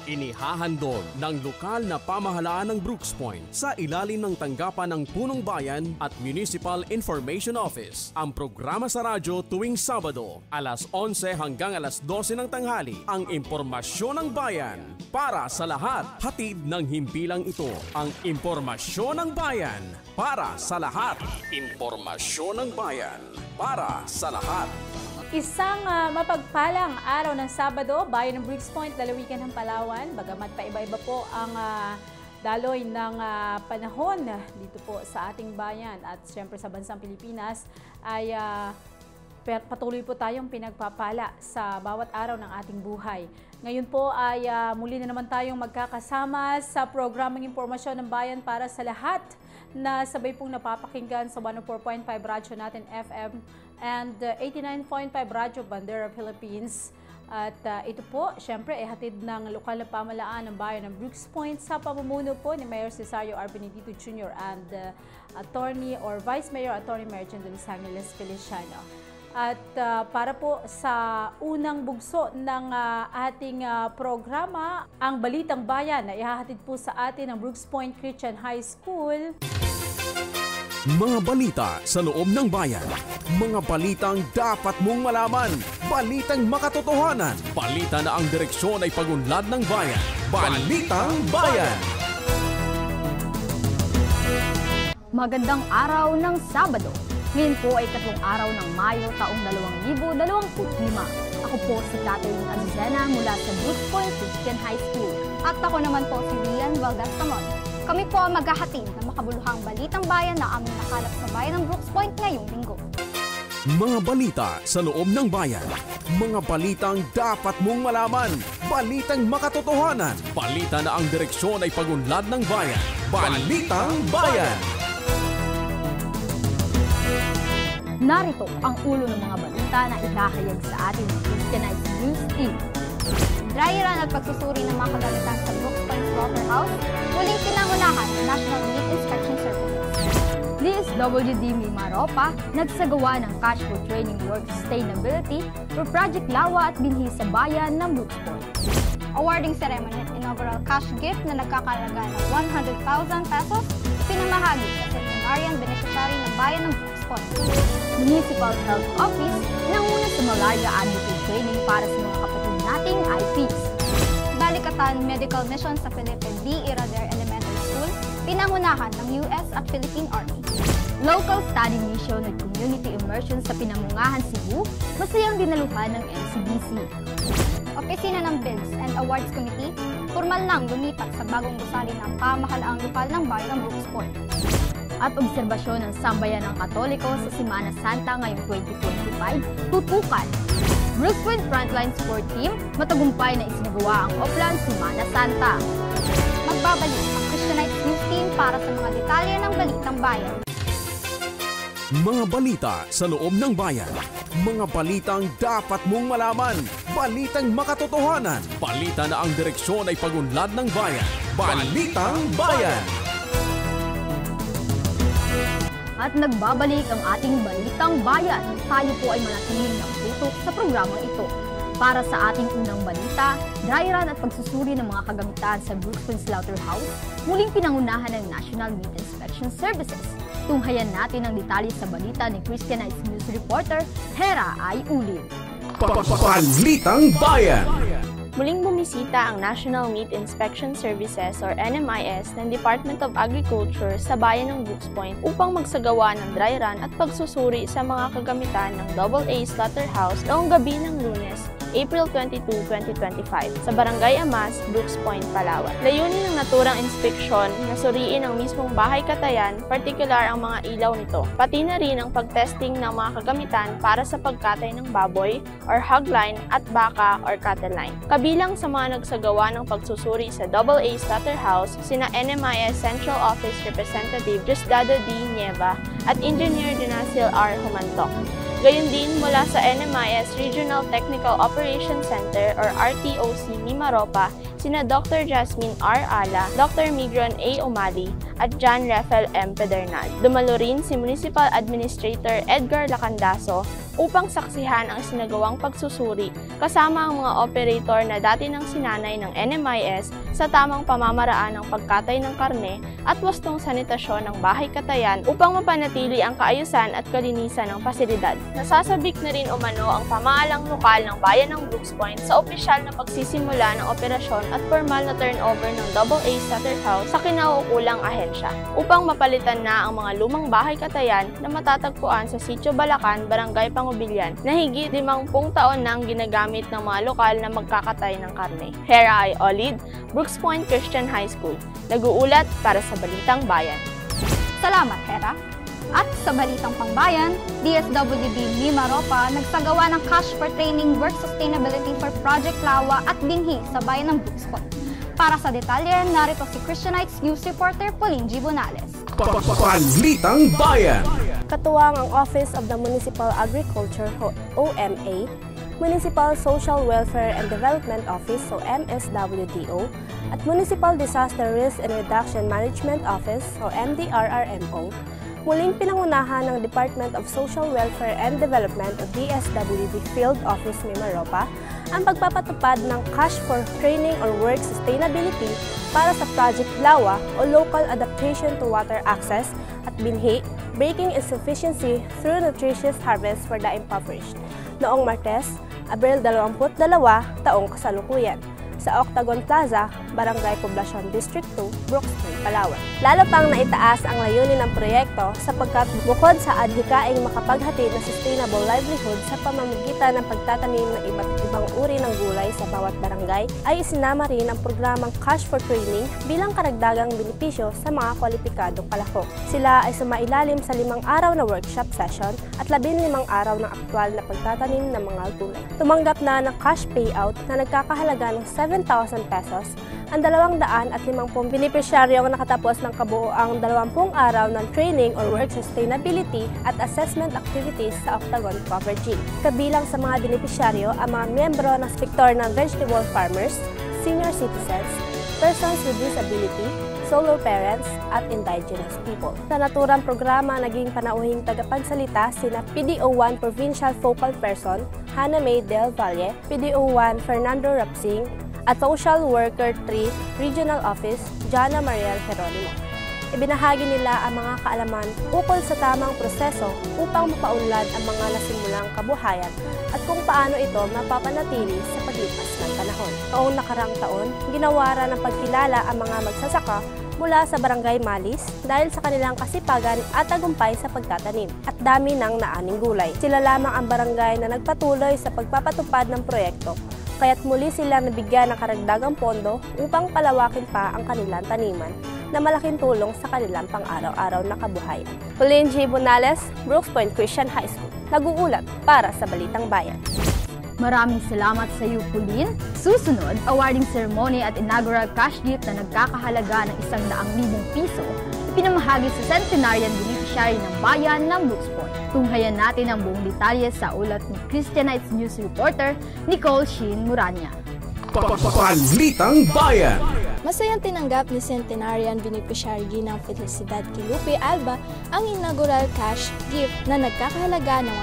Inihahandog ng lokal na pamahalaan ng Brooks Point sa ilalim ng tanggapan ng Punong Bayan at Municipal Information Office. Ang programa sa radyo tuwing Sabado, alas 11 hanggang alas 12 ng tanghali, ang impormasyon ng bayan para sa lahat. Hatid ng himpilang ito, ang impormasyon ng bayan para sa lahat. Impormasyon ng bayan para sa lahat. Isang mapagpalang araw ng Sabado, bayan ng Brooks Point, lalawigan ng Palawan. Bagamat paiba-iba po ang daloy ng panahon dito po sa ating bayan at siyempre sa bansang Pilipinas, ay patuloy po tayong pinagpapala sa bawat araw ng ating buhay. Ngayon po ay muli na naman tayong magkakasama sa programang Impormasyon ng Bayan para sa lahat na sabay pong napapakinggan sa 104.5 Radyo natin FM and 89.5 Radyo Bandera Philippines. At ito po, syempre, hatid ng lokal na pamahalaan ng bayan ng Brooks Point sa pamumuno po ni Mayor Cesario R. Benedito Jr. and Attorney or Vice Mayor Attorney Merchant de Los Angeles Feliciano. At para po sa unang bugso ng ating programa, ang Balitang Bayan na ihahatid po sa atin ng Brooks Point Christian High School. Mga balita sa loob ng bayan. Mga balitang dapat mong malaman. Balitang makatotohanan. Balita na ang direksyon ay pagunlad ng bayan. Balitang Bayan. Magandang araw ng Sabado. Ngayon po ay 3 araw ng Mayo taong 2025. Ako po si Catherine Azuzena mula sa Brooks Point Christian High School. At ako naman po si Rian Valgastamon. Kami po ang maghahatid ng makabuluhang balitang bayan na aming nakalap sa bayan ng Brooks Point ngayong linggo. Mga balita sa loob ng bayan. Mga balitang dapat mong malaman. Balitang makatotohanan. Balita na ang direksyon ay pagunlad ng bayan. Balitang Bayan. Narito ang ulo ng mga balita na ihahayag sa atin ng Christianized News Team. Dry run at pagsusuri ng mga kagamitan sa Brooks Point Slaughterhouse, muling pinangunahan ng National Meat Inspection Services. DSWD Mimaropa nagsagawa ng Cash for Training Work Sustainability for Project Lawa at Binhi sa bayan ng Brooks Point. Awarding ceremony at inaugural cash gift na nagkakalaga ng 100,000 pesos pinamahagi sa centenarian beneficiary ng bayan ng Brooks Point. Municipal Health Office nanguna sa malaria advocate training para sa mga kapatid nating IPs. Balikatan Medical Mission sa Felipe D. Irader Elementary School, pinangunahan ng US at Philippine Army. Local Study Mission at Community Immersion sa Pinamungahan, Cebu, masayang dinaluhan ng MCBC. Opisina ng Bids and Awards Committee, formal nang lumipat sa bagong gusali ng pamahalaang lokal ng bayan ng Brooks Point. At obserbasyon ng sambayan ng Katoliko sa Semana Santa ngayong 2025, tutukan. Brooks Point Frontline Sport Team, matagumpay na isinagawa ang Oplan Semana Santa. Magbabalik ang Christianized News Team para sa mga detalye ng Balitang Bayan. Mga balita sa loob ng bayan. Mga balitang dapat mong malaman. Balitang makatotohanan. Balita na ang direksyon ay pagunlad ng bayan. Balitang Bayan. At nagbabalik ang ating Balitang Bayan. Tayo po ay manatiling nakatutok sa programang ito. Para sa ating unang balita, dry run at pagsusuri ng mga kagamitan sa Brooks Point Slaughterhouse, muling pinangunahan ng National Meat Inspection Services. Tunghayan natin ang detalye sa balita ni Christianized News reporter Hera Ayulin. Balitang Bayan. Muling bumisita ang National Meat Inspection Services or NMIS ng Department of Agriculture sa bayan ng Brooks Point upang magsagawa ng dry run at pagsusuri sa mga kagamitan ng AA Slaughterhouse noong gabi ng Lunes, April 22, 2025 sa Barangay Amas, Brooks Point, Palawan. Layunin ng naturang inspeksyon na suriin ang mismong bahay katayan, partikular ang mga ilaw nito, pati na rin ang pagtesting ng mga kagamitan para sa pagkatay ng baboy or hog line at baka or cattle line. Kabilang sa mga nagsagawa ng pagsusuri sa AA Slaughterhouse, sina NMIS Central Office Representative Diosdado D. Nieva at Engineer Dinasil R. Humantok. Gayon din mula sa NMIS Regional Technical Operations Center or RTOC Mimaropa, sina Dr. Jasmine R. Ala, Dr. Migron A. Umali, at John Rafael M. Pedernal. Dumalo rin si Municipal Administrator Edgar Lacandaso upang saksihan ang sinagawang pagsusuri kasama ang mga operator na dati ng sinanay ng NMIS sa tamang pamamaraan ng pagkatay ng karne at wastong sanitasyon ng bahay katayan upang mapanatili ang kaayusan at kalinisan ng pasilidad. Nasasabik na rin umano ang pamahalaang lokal ng bayan ng Brooks Point sa opisyal na pagsisimula ng operasyon at formal na turnover ng AA Slaughterhouse sa kinauukulang ahensya upang mapalitan na ang mga lumang bahay katayan na matatagpuan sa Sitio Balacan, Barangay Pangubilyan na higit 50 taon nang ginagamit ng mga lokal na magkakatay ng karne. Hera I. Olid, Brooks Point Christian High School, nag-uulat para sa Balitang Bayan. Salamat, Hera. At sa Balitang Pangbayan, DSWD Lima Ropa nagsagawa ng Cash for Training Work Sustainability for Project Lawa at Binhi sa bayan ng Brooks Point. Para sa detalye, narito si Christianites News Reporter Pauline G. Bonales. Balitang Bayan. Katuwang ang Office of the Municipal Agriculture OMA, Municipal Social Welfare and Development Office o MSWDO, at Municipal Disaster Risk and Reduction Management Office o MDRRMO, muling pinangunahan ng Department of Social Welfare and Development o DSWD Field Office Mimaropa ang pagpapatupad ng Cash for Training or Work Sustainability para sa Project Lawa o Local Adaptation to Water Access at Binhi, Breaking Insufficiency Through Nutritious Harvest for the Impoverished noong Martes, Abril 22, taong kasalukuyan sa Octagon Plaza, Barangay Poblacion District 2, Brooks Point, Palawan. Lalo pang naitaas ang layunin ng proyekto sapagkat bukod sa adhikaing makapaghatid na sustainable livelihood sa pamamagitan ng pagtatanim ng iba't ibang uri ng gulay sa bawat barangay, ay isinama rin ang programang Cash for Training bilang karagdagang benepisyo sa mga kwalipikadong kalahok. Sila ay sumailalim sa 5 araw na workshop session at 15 araw ng aktwal na pagtatanim ng mga gulay. Tumanggap na ng cash payout na nagkakahalaga ng 7,000 pesos ang 250 benepisyaryong nakatapos ng kabuoang 20 araw ng training or work sustainability at assessment activities sa Octagon Poverty. Kabilang sa mga benepisyaryo ang mga miyembro ng sektor ng vegetable farmers, senior citizens, persons with disability, solo parents, at indigenous people. Sa naturang programa, naging panauhing tagapagsalita sina PDO1 Provincial Focal Person, Hannah May Del Valle, PDO1 Fernando Rapsing, at Social Worker 3 Regional Office, Jana Mariel Geronimo. Ibinahagi nila ang mga kaalaman ukol sa tamang proseso upang mapaunlad ang mga nasimulang kabuhayan at kung paano ito mapapanatili sa paglipas ng panahon. Noong nakarang taon, ginawaran ng pagkilala ang mga magsasaka mula sa Barangay Malis dahil sa kanilang kasipagan at tagumpay sa pagtatanim at dami ng naaning gulay. Sila lamang ang barangay na nagpatuloy sa pagpapatupad ng proyekto, kaya't muli sila nabigyan ng karagdagang pondo upang palawakin pa ang kanilang taniman na malaking tulong sa kanilang pang-araw-araw na kabuhayan. Pauline G. Bonales, Brooks Point Christian High School, nag-uulat para sa Balitang Bayan. Maraming salamat sa iyo, Pauline. Susunod, awarding ceremony at inaugural cash gift na nagkakahalaga ng 100,000 piso ipinamahagi sa centenarian beneficiary ng bayan ng Brooks Point. Tunghayan natin ang buong detalye sa ulat ni Christianites News Reporter Nicole Shin Muranya. Balitang Bayan. Masayang tinanggap ni Centenarian Beneficiary ng Felicidad Kilupe Alba ang inaugural cash gift na nagkakahalaga ng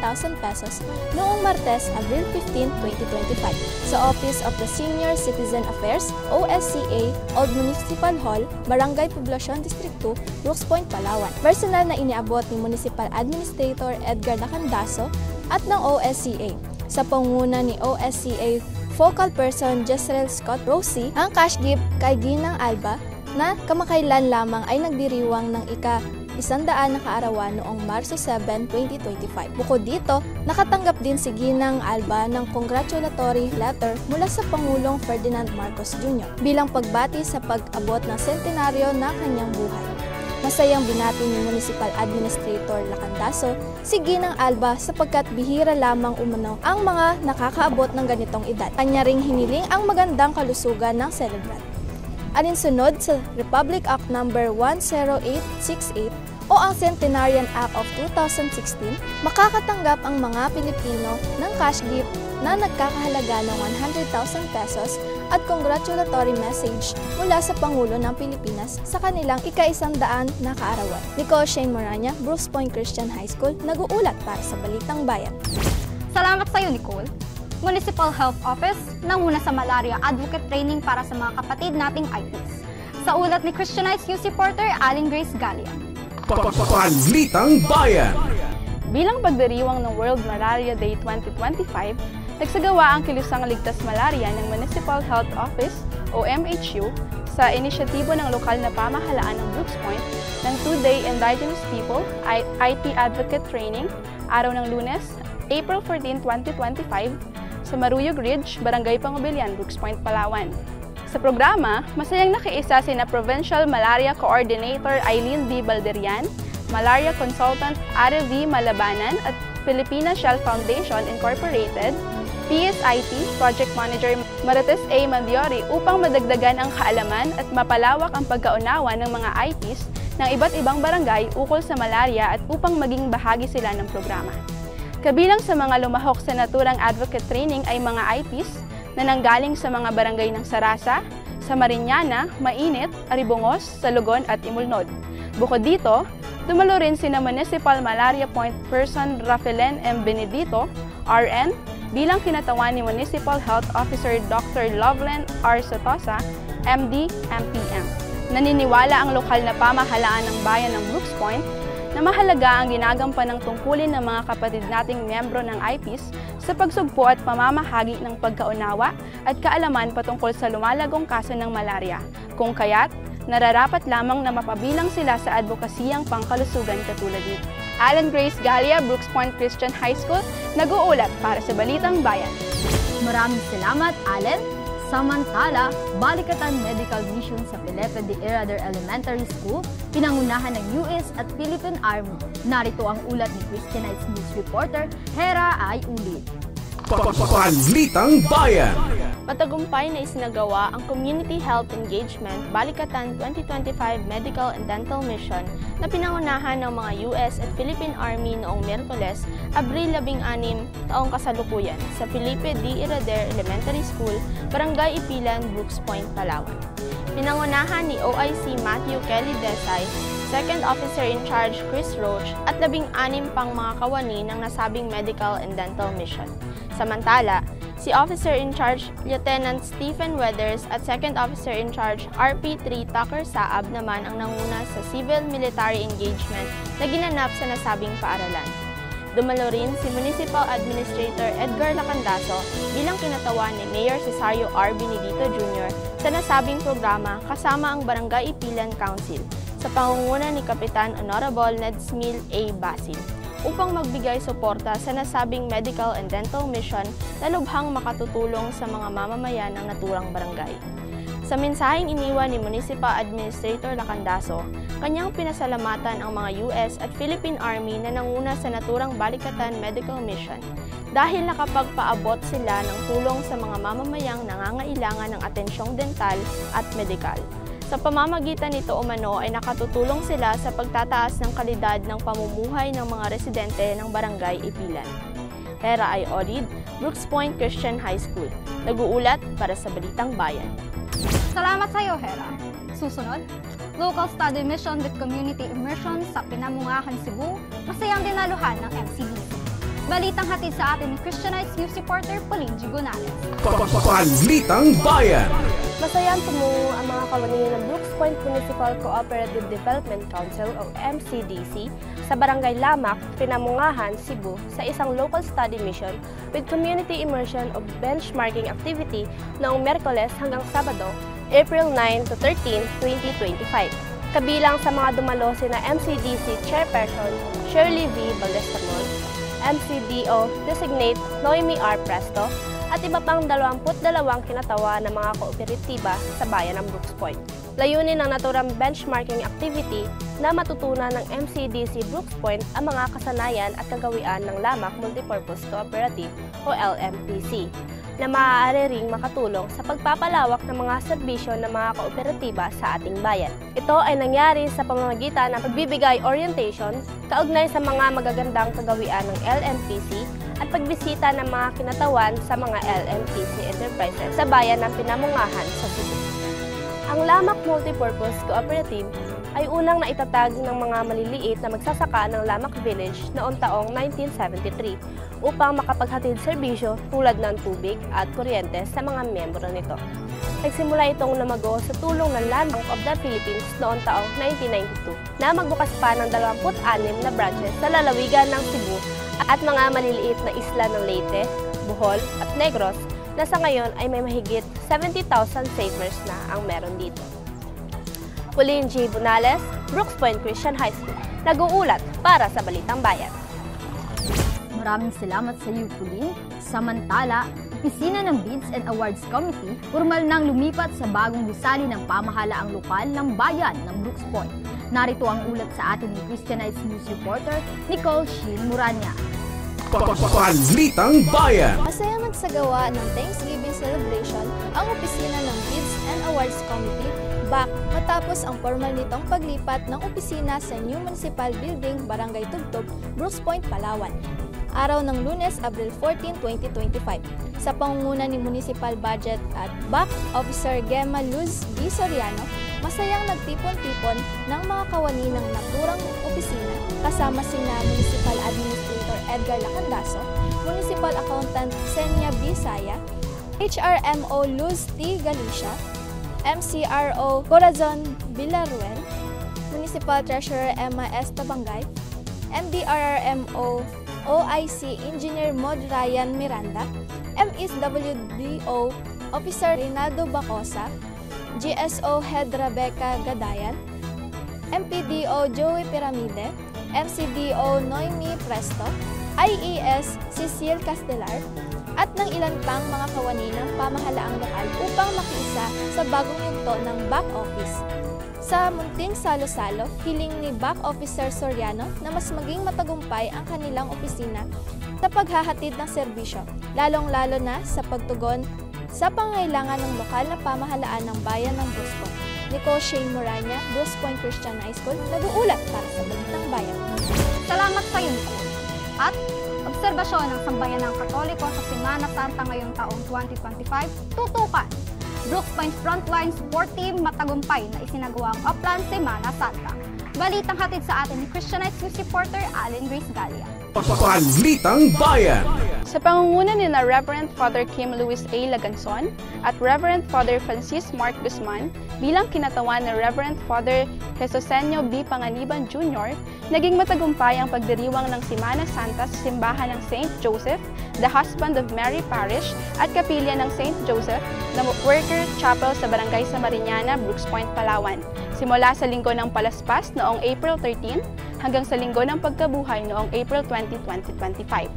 100,000 pesos noong Martes, Abril 15, 2025 sa Office of the Senior Citizen Affairs, OSCA, Old Municipal Hall, Barangay Poblacion District 2, Brooks Point, Palawan. Personal na iniabot ni Municipal Administrator Edgar Lacandaso at ng OSCA. Sa panguna ni OSCA Focal Person Jezreel Scott Rosie, ang cash gift kay Ginang Alba na kamakailan lamang ay nagdiriwang ng ika-100 na kaarawan noong Marso 7, 2025. Bukod dito, nakatanggap din si Ginang Alba ng congratulatory letter mula sa Pangulong Ferdinand Marcos Jr. bilang pagbati sa pag-abot ng sentenaryo na kanyang buhay. Masayang binati ni Municipal Administrator Lacandaso si Ginang Alba sapagkat bihira lamang umano ang mga nakakaabot ng ganitong edad. Kanya ring hiniling ang magandang kalusugan ng celebrant. Alinsunod sa Republic Act No. 10868 o ang Centenarian Act of 2016, makakatanggap ang mga Pilipino ng cash gift na nagkakahalaga ng 100,000 pesos at congratulatory message mula sa Pangulo ng Pilipinas sa kanilang ika-100 na kaarawan. Nicole Shane Moranya, Brooks Point Christian High School, nag-uulat para sa Balitang Bayan. Salamat sa iyo, Nicole. Municipal Health Office nanguna sa malaria advocate training para sa mga kapatid nating IPs. Sa ulat ni Christianized News reporter Alan Grace Galia. Balitang Bayan. Bilang pagdiriwang ng World Malaria Day 2025, nagsagawa ang Kilusang Ligtas Malaria ng Municipal Health Office o MHU sa inisyatibo ng lokal na pamahalaan ng Brooks Point ng 2-day Indigenous People IT Advocate Training araw ng Lunes, April 14, 2025 sa Maruyog Ridge, Barangay Pangubilian, Brooks Point, Palawan. Sa programa, masayang nakiisa sina Provincial Malaria Coordinator Eileen B. Balderian, Malaria Consultant Are V. Malabanan at Filipina Shell Foundation Incorporated, PSIT Project Manager Marites A. Mandiori upang madagdagan ang kaalaman at mapalawak ang pagkaunawa ng mga IPs ng iba't ibang barangay ukol sa malaria at upang maging bahagi sila ng programa. Kabilang sa mga lumahok sa naturang advocate training ay mga IPs na nanggaling sa mga barangay ng Sarasa, Samariñana, Mainit, Aribongos, Salugon at Imulnod. Bukod dito, dumalo rin sina Municipal Malaria Point Person Rafaelen M. Benedito, RN, bilang kinatawan ni Municipal Health Officer Dr. Loveland R. Sotosa, MD, MPM. Naniniwala ang lokal na pamahalaan ng bayan ng Brooks Point na mahalaga ang ginagampan ng tungkulin ng mga kapatid nating miyembro ng IPs sa pagsugpo at pamamahagi ng pagkaunawa at kaalaman patungkol sa lumalagong kaso ng malaria, kung kaya't nararapat lamang na mapabilang sila sa advokasiyang pangkalusugan katulad nito. Alan Grace Galia, Brooks Point Christian High School, nag-uulat para sa Balitang Bayan. Maraming salamat, Allen. Samantala, Balikatan Medical Mission sa Felipe de Herrera Elementary School, pinangunahan ng US at Philippine Army. Narito ang ulat ni Christianized News reporter Hera ay ulit. Balitang Bayan. Matagumpay na isinagawa ang Community Health Engagement Balikatan 2025 Medical and Dental Mission na pinangunahan ng mga US at Philippine Army noong Miyerkules, Abril 16 taong kasalukuyan sa Felipe D. Herrera Elementary School, Barangay Ipilan, Brooks Point, Palawan. Pinangunahan ni OIC Matthew Kelly Desai, Second Officer in Charge Chris Roach at 16 pang mga kawani ng nasabing Medical and Dental Mission. Samantala, si Officer in Charge Lieutenant Stephen Weathers at Second Officer in Charge RP3 Tucker Saab naman ang nanguna sa civil-military engagement na ginanap sa nasabing paaralan. Dumalo rin si Municipal Administrator Edgar Lacandaso bilang kinatawan ni Mayor Cesario R. Benedito Jr. sa nasabing programa kasama ang Barangay Ipilan Council sa pangunguna ni Kapitan Honorable Nedsmil A. Basil upang magbigay suporta sa nasabing medical and dental mission na lubhang makatutulong sa mga mamamayan ng naturang barangay. Sa mensaheng iniwan ni Municipal Administrator Lacandaso, kanyang pinasalamatan ang mga US at Philippine Army na nanguna sa naturang Balikatan Medical Mission dahil nakapagpaabot sila ng tulong sa mga mamamayang nangangailangan ng atensyong dental at medikal. Sa pamamagitan nito umano ay nakatutulong sila sa pagtataas ng kalidad ng pamumuhay ng mga residente ng Barangay Ipilan. Hera ay Olid, Brooks Point Christian High School. Nag-uulat para sa Balitang Bayan. Salamat sa iyo, Hera. Susunod, Local Study Mission with Community Immersion sa Pinamungahan, Cebu, masayang dinaluhan ng MCDC. Balitang hatid sa atin ni Christianized News reporter Pauline G. Gonales. Balitang Bayan. Masayang tumungo ang mga kawani ng Brooks Point Municipal Cooperative Development Council o MCDC sa Barangay Lamak, Pinamungahan, Cebu sa isang local study mission with community immersion of benchmarking activity noong Miyerkules hanggang Sabado, April 9 to 13, 2025. Kabilang sa mga dumalo sina MCDC Chairperson Shirley V. Balestamon, MCDO Designate Noemi R. Presto, at iba pang 22 kinatawa ng mga kooperatiba sa bayan ng Brooks Point. Layunin ng naturang benchmarking activity na matutunan ng MCDC Brooks Point ang mga kasanayan at kagawian ng Lamak Multipurpose Cooperative o LMPC na maaari ring makatulong sa pagpapalawak ng mga serbisyo ng mga kooperatiba sa ating bayan. Ito ay nangyari sa pamamagitan ng pagbibigay orientation kaugnay sa mga magagandang kagawian ng LMPC at pagbisita ng mga kinatawan sa mga LMTC enterprises sa bayan ng Pinamungahan sa Cebu. Ang Lamak Multipurpose Cooperative ay unang naitatag ng mga maliliit na magsasaka ng Lamak Village noong taong 1973 upang makapaghatid serbisyo tulad ng tubig at kuryente sa mga miyembro nito. Nagsimula itong lumago sa tulong ng Land Bank of the Philippines noong taong 1992 na magbukas pa ng 26 na branches sa lalawigan ng Cebu at mga maliliit na isla ng Leyte, Bohol at Negros na sa ngayon ay may mahigit 70,000 savers na ang meron dito. Pauline G. Bunales, Brooks Point Christian High School, nag-uulat para sa Balitang Bayan. Maraming salamat sa iyo, Pauline. Samantala, Opisina ng Bids and Awards Committee, formal nang lumipat sa bagong gusali ng pamahalaang lokal ng bayan ng Brooks Point. Narito ang ulat sa atin ni Christianized News reporter Nicole Shin Muranya. Balitang Bayan! Masaya magsagawa ng Thanksgiving celebration ang opisina ng Bids and Awards Committee back matapos ang formal nitong paglipat ng opisina sa New Municipal Building, Barangay Tugtog, Brooks Point, Palawan. Araw ng Lunes, Abril 14, 2025. Sa pangunguna ni Municipal Budget at BAC Officer Gemma Luz D. Soriano, masayang nagtipon-tipon ng mga kawani ng naturang opisina kasama sina Municipal Administrator Edgar Lacandaso, Municipal Accountant Senya B. Saya, HRMO Luz T. Galicia, MCRO Corazon Villaruel, Municipal Treasurer Emma S. Tabangay, MDRRMO OIC Engineer Mod Ryan Miranda, MSWDO Officer Rinaldo Bacosa, GSO Head Rebecca Gadayan, MPDO Joey Piramide, MCDO Noemi Presto, IES Cecil Castelar, at ng ilan pang mga kawani ng pamahalaang lokal upang makiisa sa bagong yugto ng back office. Sa munting salo-salo, hiling ni Back Officer Soriano na mas maging matagumpay ang kanilang opisina sa paghahatid ng serbisyo, lalong-lalo na sa pagtugon sa pangangailangan ng lokal na pamahalaan ng bayan ng Brooks Point. Nicole Shane Moranya, Brooks Point Christian High School, nag-uulat para sa Balitang Bayan. Salamat sa iyo, Nicole. At obserbasyon ng Sambayan ng Katoliko sa Semana Santa ngayong taong 2025, tutukan. Brooks Point Frontline Support Team matagumpay na isinagawang Upland Semana Santa. Balitang hatid sa atin ni Christianized News reporter Allen Grace Galia. Balitang Bayan! Sa pangunguna ni na Reverend Father Kim Luis A. Laganson at Reverend Father Francis Mark Guzman bilang kinatawan ni Reverend Father Jesosenio B. Panganiban Jr., naging matagumpay ang pagdiriwang ng Semana Santa sa simbahan ng St. Joseph, the Husband of Mary Parish at Kapilya ng St. Joseph na Worker Chapel sa Barangay Samariñana, Brooks Point, Palawan. Simula sa linggo ng Palaspas noong April 13 hanggang sa linggo ng Pagkabuhay noong April 20, 2025.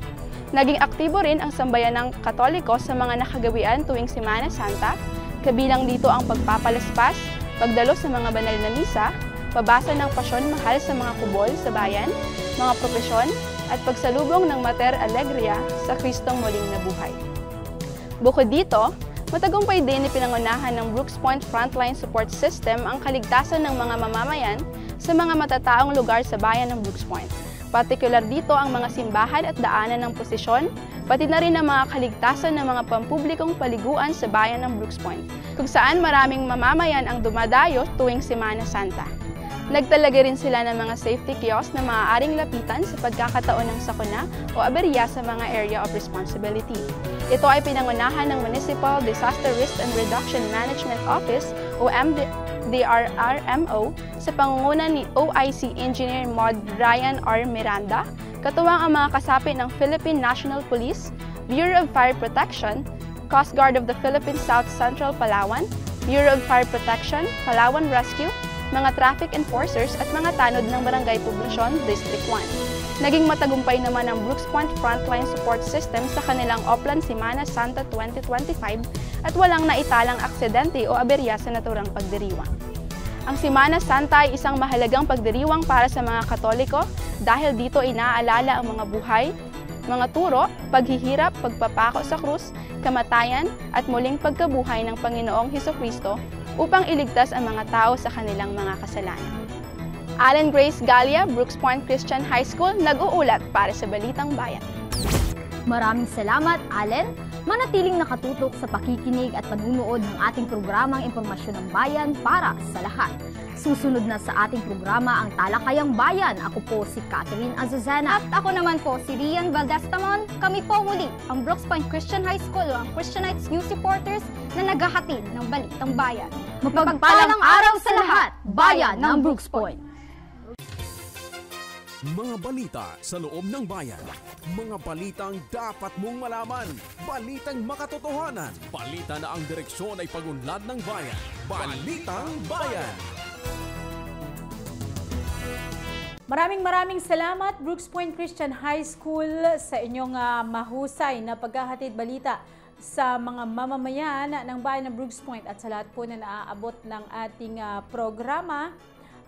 Naging aktibo rin ang sambayan ng Katoliko sa mga nakagawian tuwing Semana Santa, kabilang dito ang pagpapalaspas, pagdalo sa mga banal na misa, pabasa ng pasyon mahal sa mga kubol sa bayan, mga propesyon, at pagsalubong ng Mater Alegria sa Kristong muling nabuhay. Bukod dito, matagumpay din ipinangunahan ng Brooks Point Frontline Support System ang kaligtasan ng mga mamamayan sa mga matataong lugar sa bayan ng Brooks Point. Partikular dito ang mga simbahan at daanan ng posisyon, pati na rin ang mga kaligtasan ng mga pampublikong paliguan sa bayan ng Brooks Point, kung saan maraming mamamayan ang dumadayo tuwing Semana Santa. Nagtalaga rin sila ng mga safety kiosk na maaaring lapitan sa pagkakataon ng sakuna o aberya sa mga area of responsibility. Ito ay pinangunahan ng Municipal Disaster Risk and Reduction Management Office o MDRRMO sa pangunguna ni OIC Engineer Mod Ryan R. Miranda, katuwang ang mga kasapi ng Philippine National Police, Bureau of Fire Protection, Coast Guard of the Philippines South Central Palawan, Bureau of Fire Protection, Palawan Rescue, mga traffic enforcers at mga tanod ng Barangay Poblasyon, District 1. Naging matagumpay naman ang Brooks Point Frontline Support System sa kanilang Upland Semana Santa 2025 at walang naitalang aksidente o aberya sa naturang pagdiriwang. Ang Semana Santa ay isang mahalagang pagdiriwang para sa mga Katoliko dahil dito inaalala ang mga buhay, mga turo, paghihirap, pagpapako sa krus, kamatayan at muling pagkabuhay ng Panginoong Hesukristo upang iligtas ang mga tao sa kanilang mga kasalanan. Allen Grace Galia, Brooks Point Christian High School, nag-uulat para sa Balitang Bayan. Maraming salamat, Allen. Manatiling nakatutok sa pakikinig at panunood ng ating programang Impormasyon ng Bayan para sa lahat. Susunod na sa ating programa ang Talakayang Bayan. Ako po si Catherine Azuzana. At ako naman po si Rian Valdestamon. Kami po muli ang Brooks Point Christian High School o ang Christianites News Reporters na naghahatid ng Balitang Bayan. Mapagpalang araw sa lahat, Bayan ng Brooks Point. Mga balita sa loob ng bayan. Mga balitang dapat mong malaman. Balitang makatotohanan. Balita na ang direksyon ay pag-unlad ng bayan. Balitang Bayan. Maraming salamat Brooks Point Christian High School sa inyong mahusay na paghahatid balita sa mga mamamayan ng bayan ng Brooks Point at sa lahat po na naaabot ng ating programa.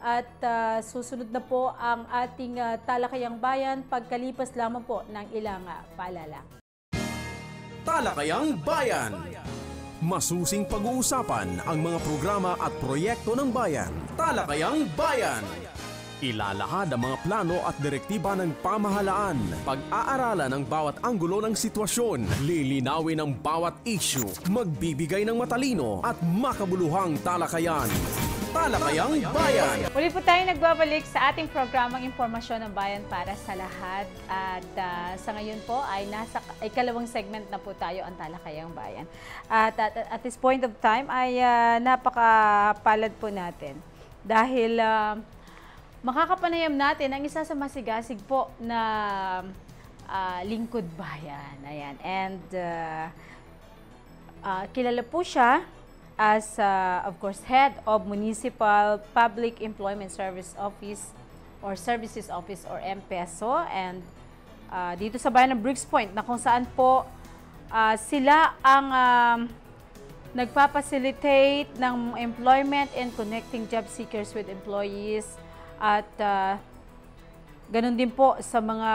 At susunod na po ang ating Talakayang Bayan pagkalipas lamang po ng ilang paalala. Talakayang Bayan. Masusing pag-uusapan ang mga programa at proyekto ng bayan. Talakayang Bayan. Ilalahad ang mga plano at direktiba ng pamahalaan. Pag-aaralan ang bawat anggulo ng sitwasyon. Lilinawin ang bawat issue. Magbibigay ng matalino at makabuluhang talakayan. Talakayang Bayan. Muli po tayo nagbabalik sa ating programang Impormasyon ng Bayan para sa lahat. At sa ngayon po ay nasa ikalawang segment na po tayo ang Talakayang Bayan. At this point of time ay napakapalad po natin. Dahil makakapanayam natin ang isa sa masigasig po na lingkod bayan. Ayan. And kilala po siya as, of course, Head of Municipal Public Employment Service Office or Services Office or MPESO. And dito sa bayan ng Brooks Point na kung saan po sila ang nagpapacilitate ng employment and connecting job seekers with employees. At ganun din po sa mga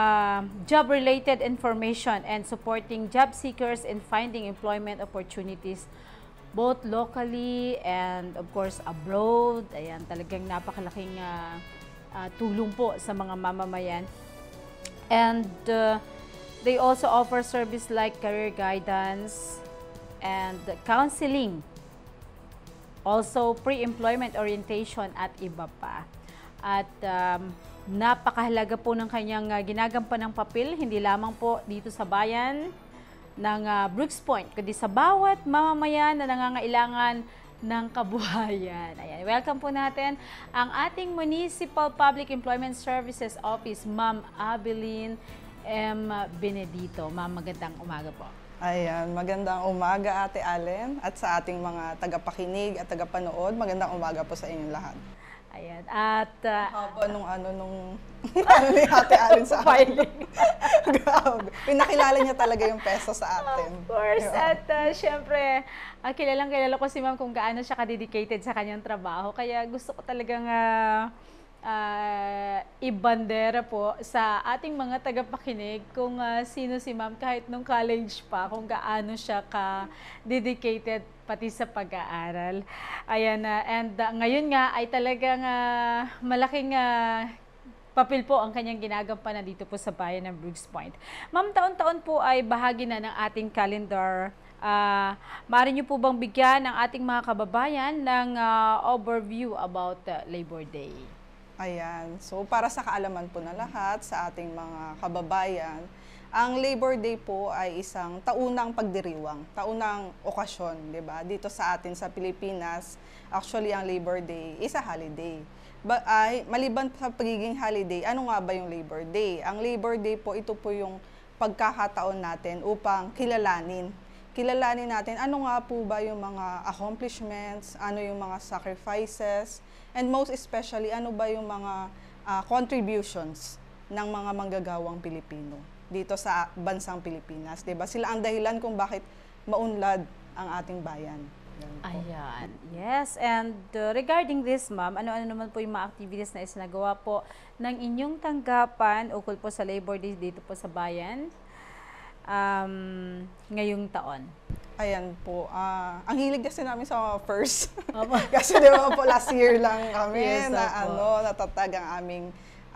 job-related information and supporting job seekers in finding employment opportunities both locally and of course abroad. Ayan, talagang napakalaking tulong po sa mga mamamayan. And they also offer service like career guidance and counseling. Also pre-employment orientation at iba pa. At napakahalaga po ng kanyang ginagampan ng papel, hindi lamang po dito sa bayan ng Brooks Point, kundi sa bawat mamamayan na nangangailangan ng kabuhayan. Ayan, welcome po natin ang ating Municipal Public Employment Services Office, Ma'am Abeline M. Benedito. Ma'am, magandang umaga po. Ayan, magandang umaga Ate Allen at sa ating mga tagapakinig at tagapanood, magandang umaga po sa inyong lahat. Ayan, at nung ni Ate Allen sa atin. Grabe. Pinakilala niya talaga yung peso sa atin. Of course. At syempre, kilala ko si Ma'am kung gaano siya ka-dedicated sa kanyang trabaho. Kaya gusto ko talagang ibandera po sa ating mga tagapakinig kung sino si Ma'am kahit nung college pa, kung gaano siya ka-dedicated pati sa pag-aaral. Ayan, and ngayon nga ay talagang malaking papel po ang kanyang ginagampanan dito po sa bayan ng Brooks Point. Ma'am, taon-taon po ay bahagi na ng ating calendar. Maaari niyo po bang bigyan ng ating mga kababayan ng overview about Labor Day? Ayan, so para sa kaalaman po na lahat sa ating mga kababayan, ang Labor Day po ay isang taunang pagdiriwang, taunang okasyon, di ba? Dito sa atin sa Pilipinas, actually ang Labor Day is a holiday. Maliban sa pagiging holiday, ano nga ba yung Labor Day? Ang Labor Day po, ito po yung pagkakataon natin upang kilalanin natin ano nga po ba yung mga accomplishments, ano yung mga sacrifices, and most especially, ano ba yung mga contributions ng mga manggagawang Pilipino dito sa bansang Pilipinas. Diba? Sila ang dahilan kung bakit maunlad ang ating bayan. Ayan. Yes. And regarding this, Ma'am, ano-ano naman po yung mga activities na isinagawa po ng inyong tanggapan ukol po sa Labor Day dito po sa bayan ngayong taon? Ayan po. Ang hilig kasi namin sa first. Kasi di ba po last year lang kami yes, na natatag ang aming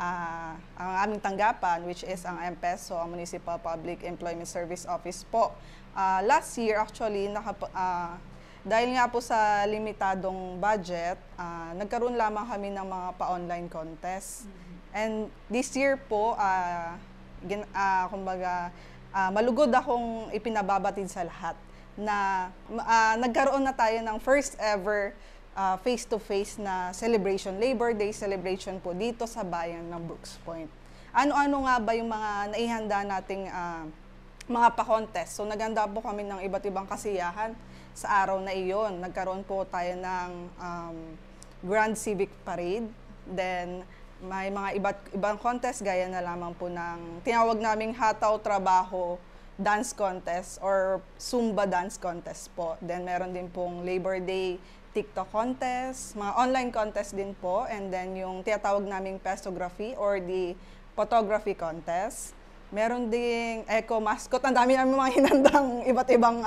ang aming tanggapan, which is ang MPESO, ang Municipal Public Employment Service Office po. Last year, actually, dahil nga po sa limitadong budget, nagkaroon lamang kami ng mga pa-online contest. And this year po, malugod akong ipinababatid sa lahat na nagkaroon na tayo ng first ever face-to-face na celebration, Labor Day celebration po dito sa bayan ng Brooks Point. Ano-ano nga ba yung mga naihanda nating mga pa-contest? So naghanda po kami ng iba't ibang kasiyahan sa araw na iyon. Nagkaroon po tayo ng Grand Civic Parade. Then may mga ibang contest gaya na lamang po ng tinawag naming Hataw Trabaho Dance Contest or Zumba Dance Contest po. Then meron din pong Labor Day TikTok contest, mga online contest din po, and then yung tinatawag naming Pestography or the Photography Contest. Meron ding Eco Mascot, ang dami namin mga hinandang iba't ibang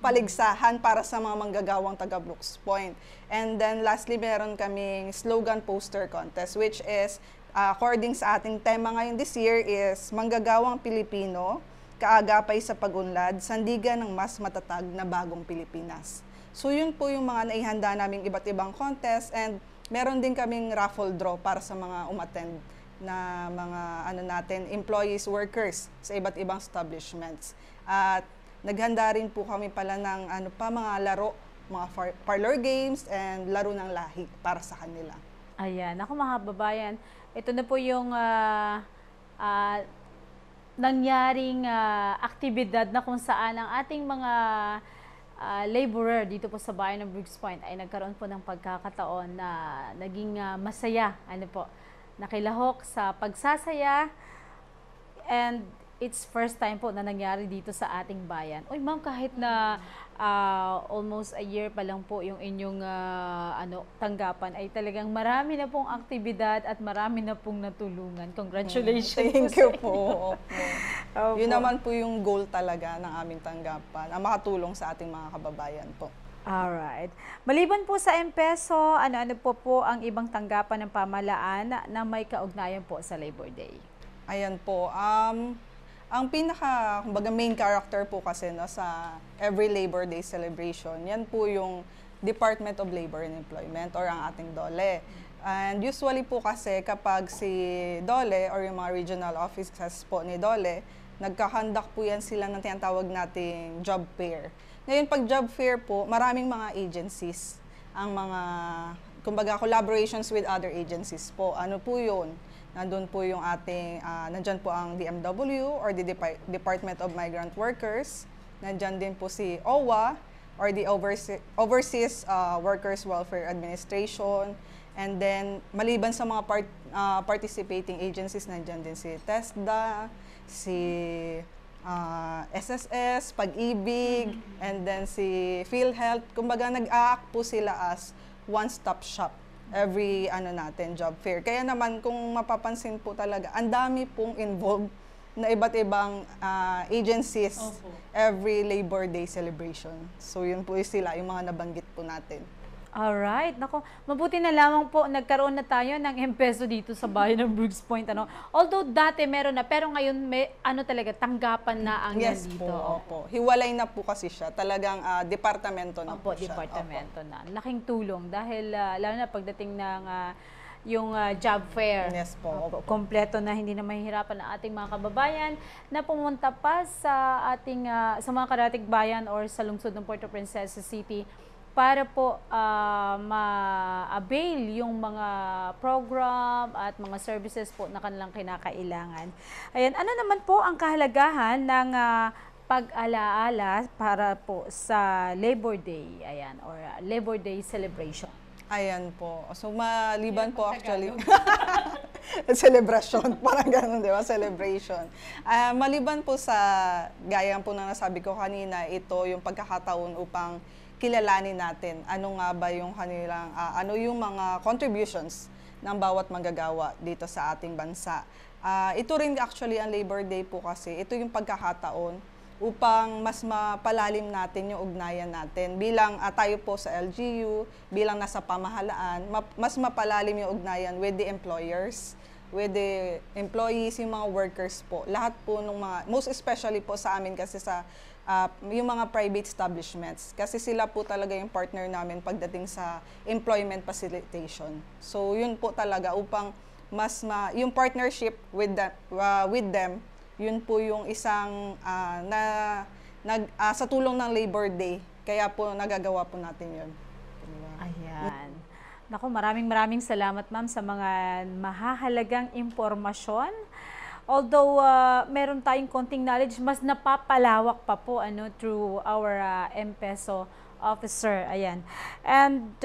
paligsahan para sa mga manggagawang taga Brooks Point. And then lastly, meron kaming Slogan Poster Contest, which is, according sa ating tema ngayon this year is Manggagawang Pilipino, Kaagapay sa Pag-unlad, Sandigan ng Mas Matatag na Bagong Pilipinas. So yun po yung mga naihanda naming iba't ibang contest, and meron din kaming raffle draw para sa mga umattend na mga employees, workers sa iba't ibang establishments. At naghanda rin po kami pala ng mga laro, mga parlor games and laro ng lahi para sa kanila. Ayan, ako mga kababayan, ito na po yung nangyaring aktibidad na kung saan ang ating mga laborer dito po sa bayan ng Brooks Point ay nagkaroon po ng pagkakataon na naging masaya, nakilahok sa pagsasaya, and it's first time po na nangyari dito sa ating bayan. Uy ma'am, kahit na almost a year pa lang po yung inyong tanggapan, ay talagang marami na pong aktibidad at marami na pong natulungan. Congratulations. Thank you po. Yun naman po yung goal talaga ng aming tanggapan, ang makatulong sa ating mga kababayan po. Alright. Maliban po sa MPESO, ano-ano po ang ibang tanggapan ng pamahalaan na may kaugnayan po sa Labor Day? Ayan po. Ang main character po kasi sa every Labor Day celebration, yan po yung Department of Labor and Employment or ang ating DOLE. And usually po kasi kapag si DOLE or yung mga regional offices po ni DOLE, nagkakandak po yan sila ng tinatawag nating job fair. Ngayon, pag job fair po, maraming mga agencies, ang mga, collaborations with other agencies po. Ano po yun? Nandun po yung ating, nandyan po ang DMW or the Department of Migrant Workers. Nandyan din po si OWA or the Overseas Workers Welfare Administration. And then, maliban sa mga participating agencies, nandyan din si TESDA, si SSS, Pag-ibig, and then si PhilHealth. Kumbaga, nag-a-act po sila as one-stop shop every job fair. Kaya naman, kung mapapansin po talaga, ang dami pong involved na iba't ibang agencies every Labor Day celebration. So, yun po sila, yung mga nabanggit po natin. Alright. Nako, mabuti na lamang po nagkaroon na tayo ng MPESO dito sa bayan ng Brooks Point. Although dati meron na, pero ngayon may talaga tanggapan na ang yes dito. Po, opo. Hiwalay na po kasi siya. Talagang departamento na po siya. Departamento na. Laking tulong dahil lalo na pagdating ng yung job fair. Yes po. Kompleto na, hindi na mahihirapan ang ating mga kababayan na pumunta pa sa ating sa mga karatig bayan or sa lungsod ng Puerto Princesa City para po ma-avail yung mga program at mga services po na kanilang kinakailangan. Ayan, ano naman po ang kahalagahan ng pag-alaala para po sa Labor Day, ayan, or Labor Day celebration? Ayan po. So, maliban po actually. Celebration. Parang ganun, di ba? Celebration. Maliban po sa, gaya po na nasabi ko kanina, ito yung pagkakataon upang kilalanin natin ano nga ba yung kanilang, ano yung mga contributions ng bawat manggagawa dito sa ating bansa. Ito rin actually ang Labor Day po kasi, ito yung pagkakataon upang mas mapalalim natin yung ugnayan natin. Bilang tayo po sa LGU, bilang nasa pamahalaan, mas mapalalim yung ugnayan with the employers, with the employees, yung mga workers po. Lahat po ng mga, most especially po sa amin kasi sa yung mga private establishments. Kasi sila po talaga yung partner namin pagdating sa employment facilitation. So yun po talaga upang yung partnership with them, yun po yung isang sa tulong ng Labor Day. Kaya po nagagawa po natin yun. Ayan. Naku, maraming salamat ma'am sa mga mahahalagang impormasyon. Although meron tayong konting knowledge, mas napapalawak pa po through our M-Peso officer. Ayan. And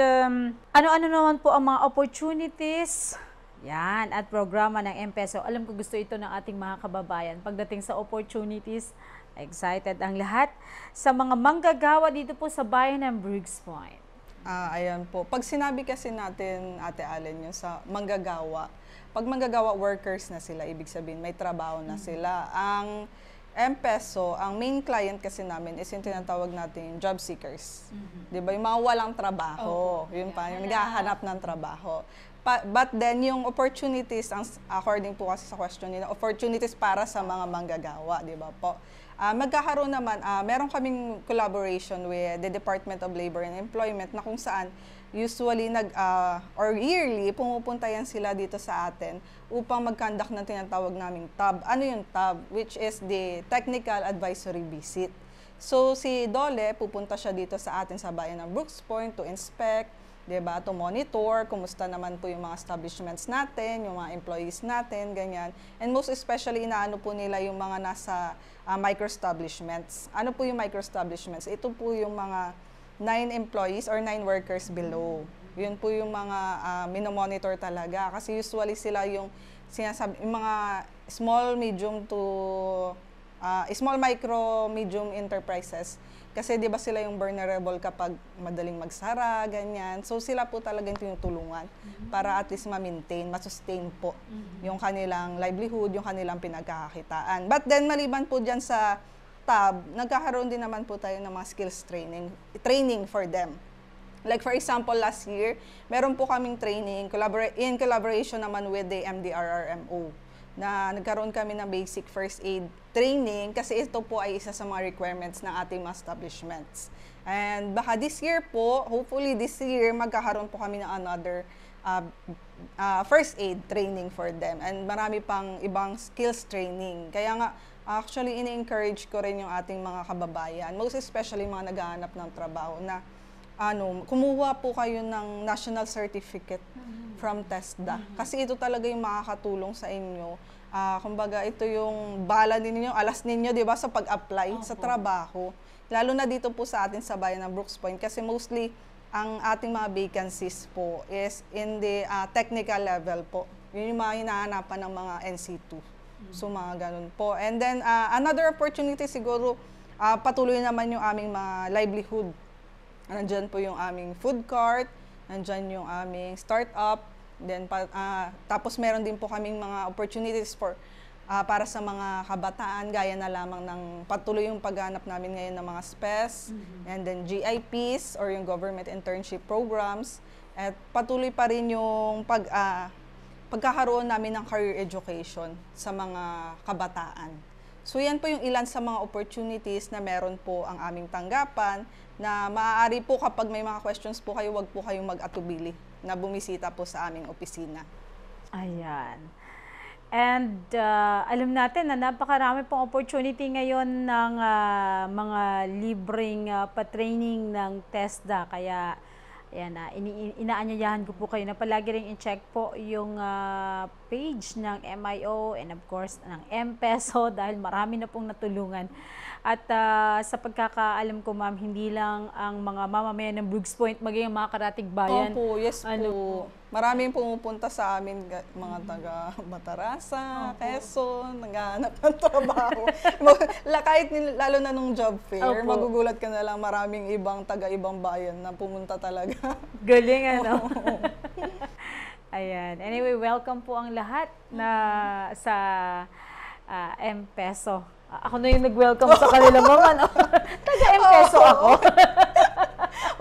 ano-ano naman po ang mga opportunities yan at programa ng M-Peso. Alam ko gusto ito ng ating mga kababayan. Pagdating sa opportunities, excited ang lahat sa mga manggagawa dito po sa bayan ng Briggs Point. Ayan po. Pag sinabi kasi natin, Ate Allen, yung sa manggagawa, pag manggagawa workers na sila, ibig sabihin may trabaho na sila. Ang M-Peso, ang main client kasi namin is yung tinatawag natin job seekers. Di ba? Yung mga walang trabaho. Yun pa, yung naghahanap ng trabaho. But then, yung opportunities, according po kasi sa question nila, opportunities para sa mga manggagawa, di ba po? Magkakaroon naman, meron kaming collaboration with the Department of Labor and Employment na kung saan usually or yearly pumupunta yan sila dito sa atin upang mag-conduct ng tinatawag naming TAB. Ano yung TAB? Which is the Technical Advisory Visit. So si Dole pupunta siya dito sa atin sa bayan ng Brooks Point to inspect, diba, to monitor, kumusta naman po yung mga establishments natin, yung mga employees natin, ganyan. And most especially, inaano po nila yung mga nasa micro-establishments. Ano po yung micro-establishments? Ito po yung mga 9 employees or 9 workers below. Yun po yung mga minomonitor talaga. Kasi usually sila yung sinasabi, yung mga small, medium to small, micro, medium enterprises. Kasi di ba sila yung vulnerable kapag madaling magsara, ganyan. So sila po talagang tinutulungan para at least ma-maintain, ma-sustain po yung kanilang livelihood, yung kanilang pinagkakakitaan. But then maliban po dyan sa TAB, nagkakaroon din naman po tayo ng mga skills training for them. Like for example, last year, meron po kaming training in collaboration naman with the MDRRMO na nagkaroon kami ng basic first aid training kasi ito po ay isa sa mga requirements ng ating mga establishments. And baka this year po, hopefully this year, magkakaroon po kami ng another first aid training for them. And marami pang ibang skills training. Kaya nga, actually, ini-encourage ko rin yung ating mga kababayan, most especially mga naghahanap ng trabaho na kumuha po kayo ng national certificate from TESDA. Kasi ito talaga yung makakatulong sa inyo. Kumbaga, ito yung bala ninyo, alas ninyo, di ba, sa pag-apply sa trabaho. Lalo na dito po sa atin sa bayan ng Brooks Point. Kasi mostly, ang ating mga vacancies po is in the technical level po. Yun yung mga hinahanapan ng mga NC2. So, mga ganun po. And then, another opportunity siguro, patuloy naman yung aming mga livelihood. Nandyan po yung aming food cart, nandyan yung aming startup, then tapos meron din po kaming mga opportunities para sa mga kabataan, gaya na lamang ng patuloy yung paghanap namin ngayon ng mga SPES, and then GIPs or yung government internship programs, at patuloy pa rin yung pagkakaroon namin ng career education sa mga kabataan. So yan po yung ilan sa mga opportunities na meron po ang aming tanggapan na maaari po kapag may mga questions po kayo, wag po kayong mag-atubili na bumisita po sa aming opisina. Ayan. And alam natin na napakarami pong opportunity ngayon ng mga libreng pa-training ng TESDA. Kaya ayan, inaanyayahan ko po kayo na palagi rin i-check po yung page ng MIO and of course ng M-Peso dahil marami na pong natulungan. At sa pagkakaalam ko, ma'am, hindi lang ang mga mamamayan ng Brooks Point, maging mga karatig bayan. Opo, yes po. Maraming pumupunta sa amin, mga taga Batarasa, Quezon, naghahanap ng trabaho. Kahit lalo na nung job fair, magugulat ka na lang maraming ibang taga-ibang bayan na pumunta talaga. Galing, ano? Ayan. Anyway, welcome po ang lahat na sa M-Peso. Ako na yung nag-welcome sa kanila, mama. No? Taga M-Peso ako.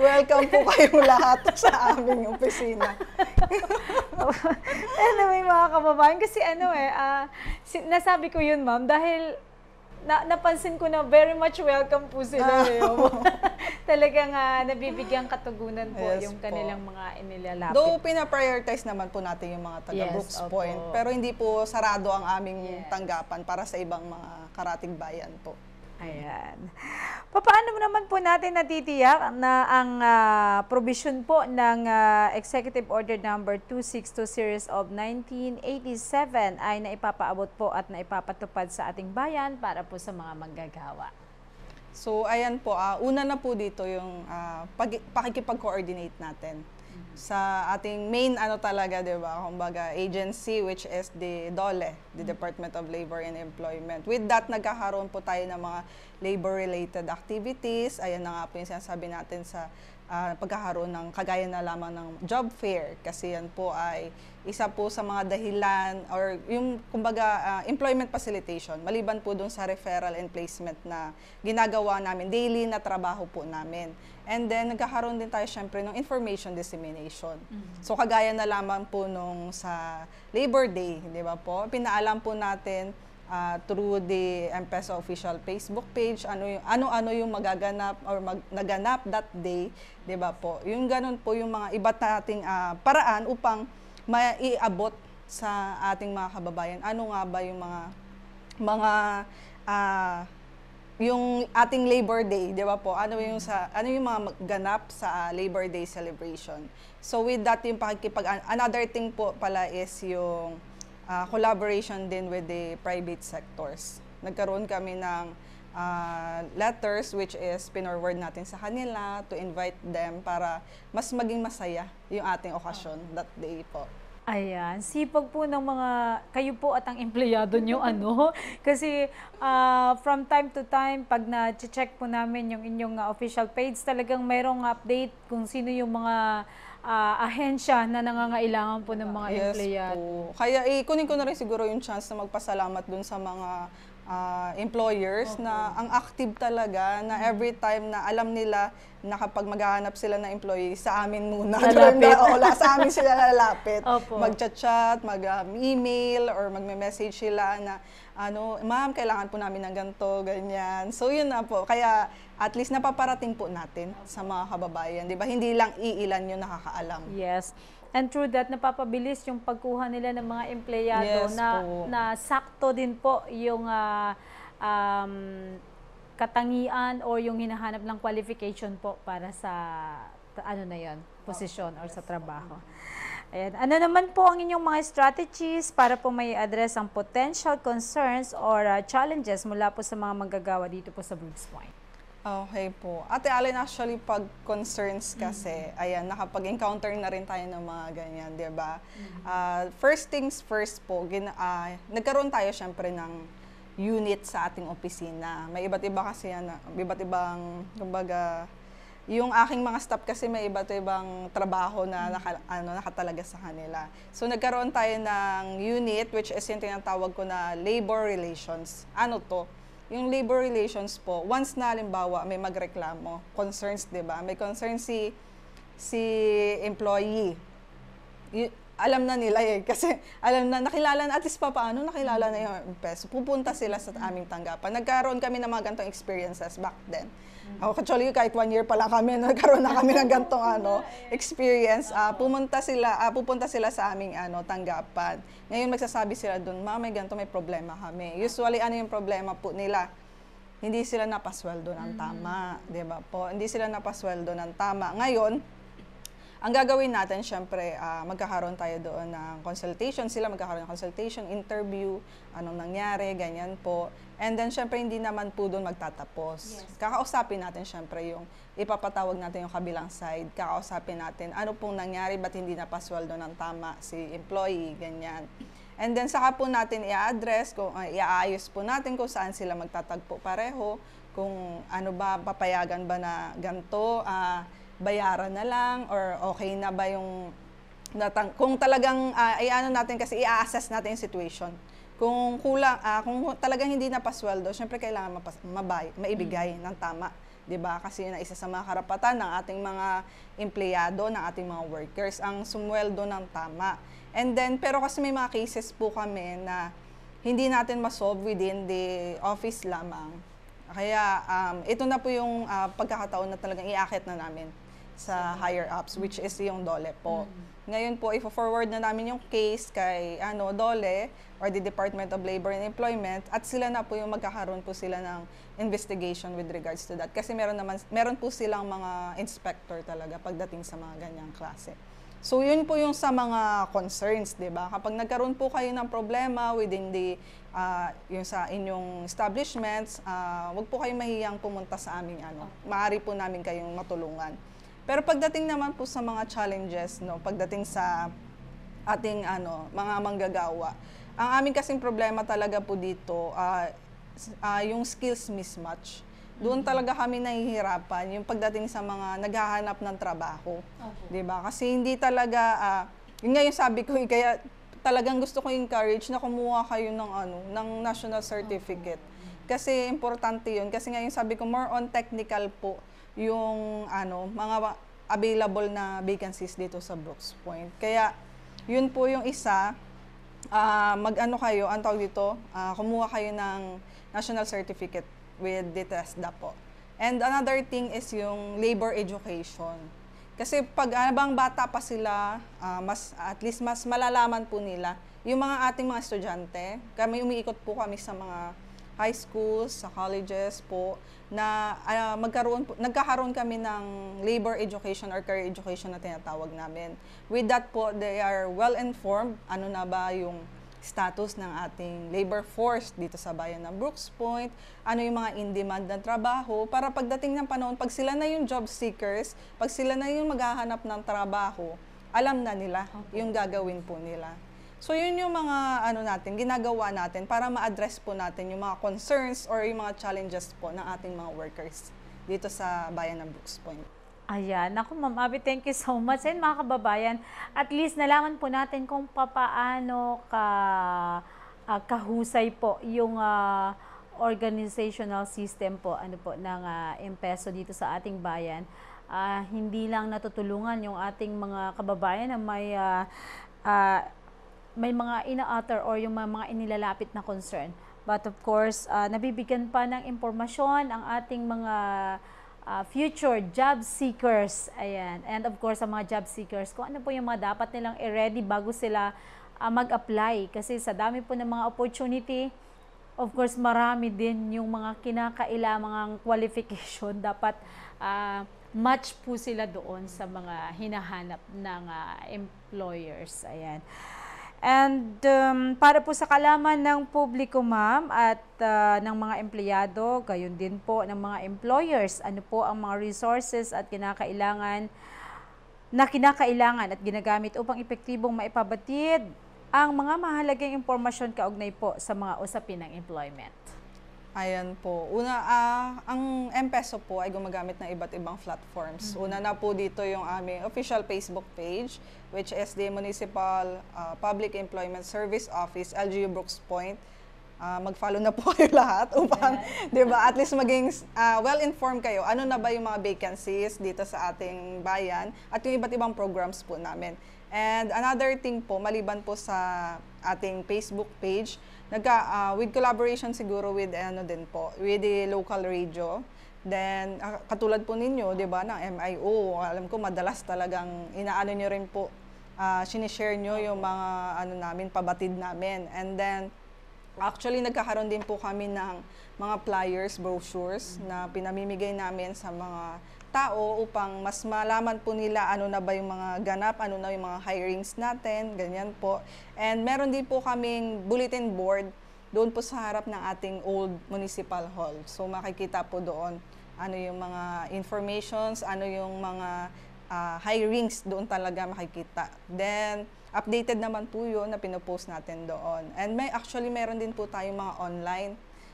welcome po kayong lahat sa aming opisina. Anyway, mga kababayan, kasi nasabi ko yun, ma'am, dahil napansin ko na very much welcome po sila. Talagang nabibigyan katugunan po yung kanilang mga inilalapit. Though pina-prioritize naman po natin yung mga taga Brooks Point, pero hindi po sarado ang aming tanggapan para sa ibang mga karatig bayan po. Ayan. Paano naman po natin natitiyak na ang provision po ng Executive Order Number 262 Series of 1987 ay naipapaabot po at naipapatupad sa ating bayan para po sa mga manggagawa? So, ayan po, una na po dito yung pakikipag-coordinate natin sa ating main talaga, 'di ba? Kumbaga agency, which is the DOLE, the Department of Labor and Employment. With that, nagkakaroon po tayo ng mga labor-related activities. Ayan na nga po yung sinasabi natin sa pagkakaroon ng kagaya na lamang ng job fair, kasi yan po ay isa po sa mga dahilan or yung kumbaga employment facilitation, maliban po dun sa referral and placement na ginagawa namin, daily na trabaho po namin. And then nagkakaroon din tayo syempre ng information dissemination. So kagaya na lamang po nung sa Labor Day, di ba po, pinaalam po natin through the M-PESA official Facebook page, ano yung magaganap or naganap that day, 'di ba po? Yung ganun po yung mga iba't nating paraan upang maiabot sa ating mga kababayan. Ano nga ba yung mga yung ating Labor Day, 'di ba po? Ano yung mga ganap sa Labor Day celebration. So with that, yung another thing po pala is yung collaboration din with the private sectors. Nagkaroon kami ng letters which is pinorward natin sa kanila to invite them para mas maging masaya yung ating okasyon that day po. Ayan, sipag po ng kayo po at ang empleyado nyo, kasi from time to time, pag na-check po namin yung inyong official page, talagang mayroong update kung sino yung mga ahensya na nangangailangan po ng mga empleyado. Po. Kaya kunin ko na rin siguro yung chance na magpasalamat dun sa mga employers na ang active talaga, na every time na alam nila na kapag maghahanap sila ng employee, sa amin muna. Sa amin sila lalapit. Mag-chat, mag-email, or magme-message sila na, ma'am, kailangan po namin ng ganito, ganyan. So, yun na po. Kaya, at least napaparating po natin sa mga kababayan. Di ba? Hindi lang iilan yung nakakaalam. Yes. And through that, napapabilis yung pagkuha nila ng mga empleyado na sakto din po yung katangian o yung hinahanap ng qualification po para sa posisyon or sa trabaho. Ayan. Ano naman po ang inyong mga strategies para po may address ang potential concerns or challenges mula po sa mga manggagawa dito po sa Brooks Point? Okay po. Ate Allen, actually, pag concerns kasi, ayan, nakapag-encounter na rin tayo ng mga ganyan, di ba? First things first po, nagkaroon tayo syempre ng unit sa ating opisina. May iba't iba kasi iba't ibang, kumbaga, yung aking mga staff kasi may iba't ibang trabaho na nakatalaga sa kanila. So nagkaroon tayo ng unit which is yung tinatawag ko na labor relations. Ano to? Yung labor relations po, once na halimbawa may magreklamo, concerns, 'di ba? May concern si employee. Alam na nila kasi alam na, nakilala na, at least paano nakilala na yung peso. Pupunta sila sa aming tanggapan. Nagkaroon kami ng mga gantong experiences back then. Actually, kahit 1 year pa lang kami, nagkaroon na kami ng gantong experience. Pupunta sila sa aming tanggapan. Ngayon magsasabi sila doon, ma'am, may ganito, may problema kami. Usually, ano yung problema po nila? Hindi sila napasweldo ng tama, di ba po? Hindi sila napasweldo ng tama. Ngayon, ang gagawin natin, syempre, magkakaroon tayo doon ng consultation. Sila magkakaroon ng consultation, interview, anong nangyari, ganyan po. And then, syempre, hindi naman po doon magtatapos. Yes. Kakausapin natin, syempre, yung ipapatawag natin yung kabilang side. Kakausapin natin, ano pong nangyari, ba't hindi napasweldo ng tama si employee, ganyan. And then, saka po natin i-address, iaayos po natin kung saan sila magtatagpo pareho, kung ano ba, papayagan ba na ganito, bayaran na lang, or okay na ba yung kung talagang natin kasi i-assess natin yung situation. Kung kulang, kung talagang hindi napasweldo, syempre kailangan maibigay ng tama, 'di ba? Kasi yun ang isa sa mga karapatan ng ating mga empleyado, ng ating mga workers, ang sumweldo ng tama. And then, pero kasi may mga cases po kami na hindi natin ma-solve within the office lamang. Kaya ito na po yung pagkakataon na talagang iaakit na namin sa higher ups, which is yung DOLE po. Ngayon po, i-forward na namin yung case kay DOLE or the Department of Labor and Employment at sila na po yung magkakaroon po sila ng investigation with regards to that. Kasi meron po silang mga inspector talaga pagdating sa mga ganyang klase. So yun po yung sa mga concerns, 'di ba? Kapag nagkaroon po kayo ng problema within the yung sa inyong establishments, wag po kayong mahiyang pumunta sa aming maaari po namin kayong matulungan. Pero pagdating naman po sa mga challenges, pagdating sa ating mga manggagawa, ang aming kasing problema talaga po dito, yung skills mismatch. Doon talaga kami nahihirapan, yung pagdating sa mga naghahanap ng trabaho. Okay. 'Di ba? Kasi hindi talaga, yun nga yung sabi ko, kaya talagang gusto ko encourage na kumuha kayo ng national certificate. Kasi importante yun. Kasi nga yung sabi ko, more on technical po yung mga available na vacancies dito sa Brooks Point. Kaya yun po yung isa, kayo, ang tawag dito, kumuha kayo ng national certificate with the TESDA po. And another thing is yung labor education. Kasi pag habang bata pa sila, at least mas malalaman po nila yung mga ating mga estudyante. Umiikot po kami sa mga high schools, sa colleges po, na nagkakaroon kami ng labor education or career education na tinatawag namin. With that po, they are well-informed, ano na ba yung status ng ating labor force dito sa bayan ng Brooks Point, ano yung mga in-demand na trabaho, para pagdating ng panahon, pag sila na yung job seekers, pag sila na yung maghahanap ng trabaho, alam na nila yung gagawin po nila. So yun yung mga ginagawa natin para ma-address po natin yung mga concerns or yung mga challenges po ng ating mga workers dito sa bayan ng Brooks Point. Ayan. Naku, Ma'am Abby, thank you so much. And mga kababayan, at least nalaman po natin kung papaano kahusay po yung organizational system po, ng M-Peso dito sa ating bayan. Hindi lang natutulungan yung ating mga kababayan na may mga ina-utter or yung mga inilalapit na concern. But of course, nabibigyan pa ng impormasyon ang ating mga future job seekers. Ayan. And of course, sa mga job seekers, kung ano po yung mga dapat nilang i-ready bago sila mag-apply. Kasi sa dami po ng mga opportunity, of course, marami din yung mga kinakailangang qualification. Dapat match po sila doon sa mga hinahanap ng employers. Ayan. And para po sa kalaman ng publiko, ma'am, at ng mga empleyado, gayon din po ng mga employers, ano po ang mga resources at kinakailangan at ginagamit upang epektibong maipabatid ang mga mahalagang impormasyon kaugnay po sa mga usapin ng employment. Ayan po. Una, ang M-Peso po ay gumagamit ng iba't ibang platforms. Una na po dito yung aming official Facebook page, which is the Municipal Public Employment Service Office, LGU Brooks Point. Mag-follow na po kayo lahat upang, di ba, at least maging well-informed kayo. Ano na ba yung mga vacancies dito sa ating bayan at yung iba't ibang programs po namin. And another thing po, maliban po sa ating Facebook page, with collaboration siguro with with the local radio. Then katulad po ninyo, 'di ba, ng MIO, alam ko madalas talagang inaano niyo rin po, sinishare niyo yung mga namin, pabatid namin. And then actually nagkakaroon din po kami ng mga flyers, brochures na pinamimigay namin sa mga tao upang mas malaman po nila ano na ba yung mga ganap, ano na yung mga hirings natin, ganyan po. And meron din po kaming bulletin board doon po sa harap ng ating old municipal hall. So makikita po doon ano yung mga informations, ano yung mga hirings, doon talaga makikita. Then updated naman po yun na pinopost natin doon. And meron din po tayong mga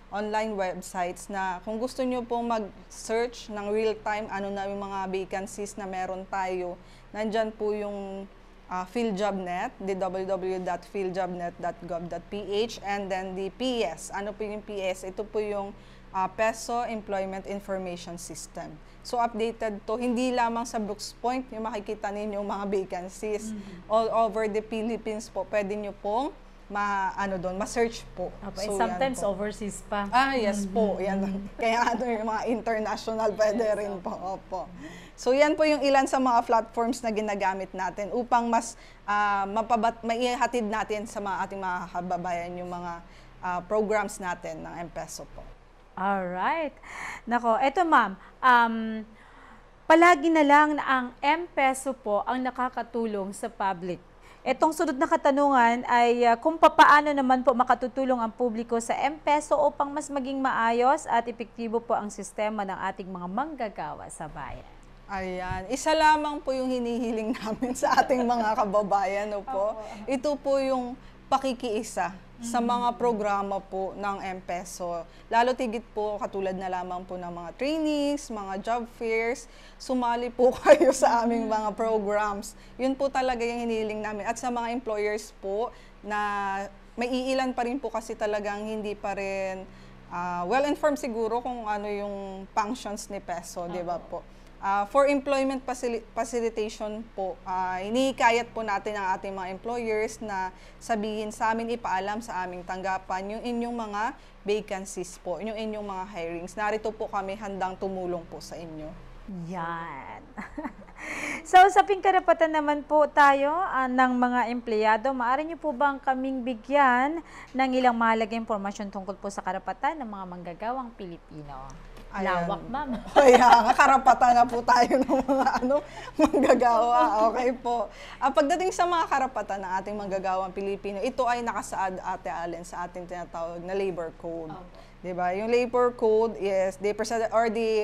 online websites na kung gusto nyo pong mag-search ng real-time, ano na yung mga vacancies na meron tayo, nandyan po yung PhilJobNet, the www.philjobnet.gov.ph, and then the PS. Ano po yung PS? Ito po yung Peso Employment Information System. So updated to, hindi lamang sa Brooks Point, yung makikita ninyo mga vacancies. All over the Philippines po, pwede nyo pong ma-search po. So, sometimes overseas pa. Yes po. Yan. Kaya yung mga international pwede rin po. Opo. So yan po yung ilan sa mga platforms na ginagamit natin upang mas maihatid natin sa mga ating mga kababayan yung mga programs natin ng M-Peso po. Alright. Nako, eto ma'am, palagi na lang na ang M-Peso po ang nakakatulong sa public. Etong sunod na katanungan ay kung papaano naman po makatutulong ang publiko sa M-Peso upang mas maging maayos at epektibo po ang sistema ng ating mga manggagawa sa bayan. Ayan. Isa lamang po yung hinihiling namin sa ating mga kababayan. Po. Ito po yung pakikiisa sa mga programa po ng M-Peso. Lalo tigit po katulad na lamang po ng mga trainings, mga job fairs, sumali po kayo sa aming mga programs. Yun po talaga yung hinihiling namin. At sa mga employers po na may iilan pa rin po kasi talagang hindi pa rin well-informed siguro kung ano yung functions ni Peso, di ba po? For employment facilitation po, hinihikayat po natin ang ating mga employers na sabihin sa amin, ipaalam sa aming tanggapan yung inyong mga vacancies po, yung inyong mga hirings. Narito po kami handang tumulong po sa inyo. Yan. So, sa karapatan naman po tayo ng mga empleyado, maaari niyo po bang kaming bigyan ng ilang mahalagang impormasyon tungkol po sa karapatan ng mga manggagawang Pilipino? Lawak, ma'am. Kaya karapatan na po tayo ng mga manggagawa. Okay po. Pagdating sa mga karapatan ng ating manggagawang Pilipino, ito ay nakasaad, Ate Allen, sa ating tinatawag na Labor Code. Diba? Yung Labor Code is the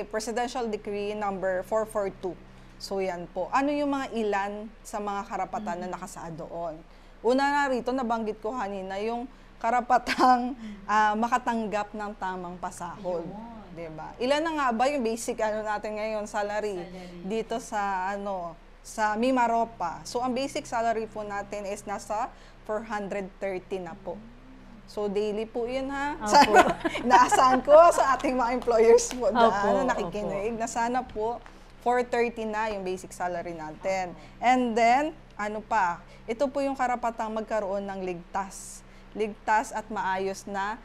Presidential Decree number 442. So yan po. Ano yung mga ilan sa mga karapatan na nakasaad doon? Una na rito, nabanggit ko kanina, yung karapatang makatanggap ng tamang pasahod. Diba? Ilan na nga ba yung basic natin ngayon, salary dito sa sa Mimaropa. So ang basic salary po natin is nasa 430 na po. So daily po 'yun ha. Naasahan ko sa ating mga employers po na nakikinig na sana po 430 na yung basic salary natin. And then ito po yung karapatang magkaroon ng ligtas at maayos na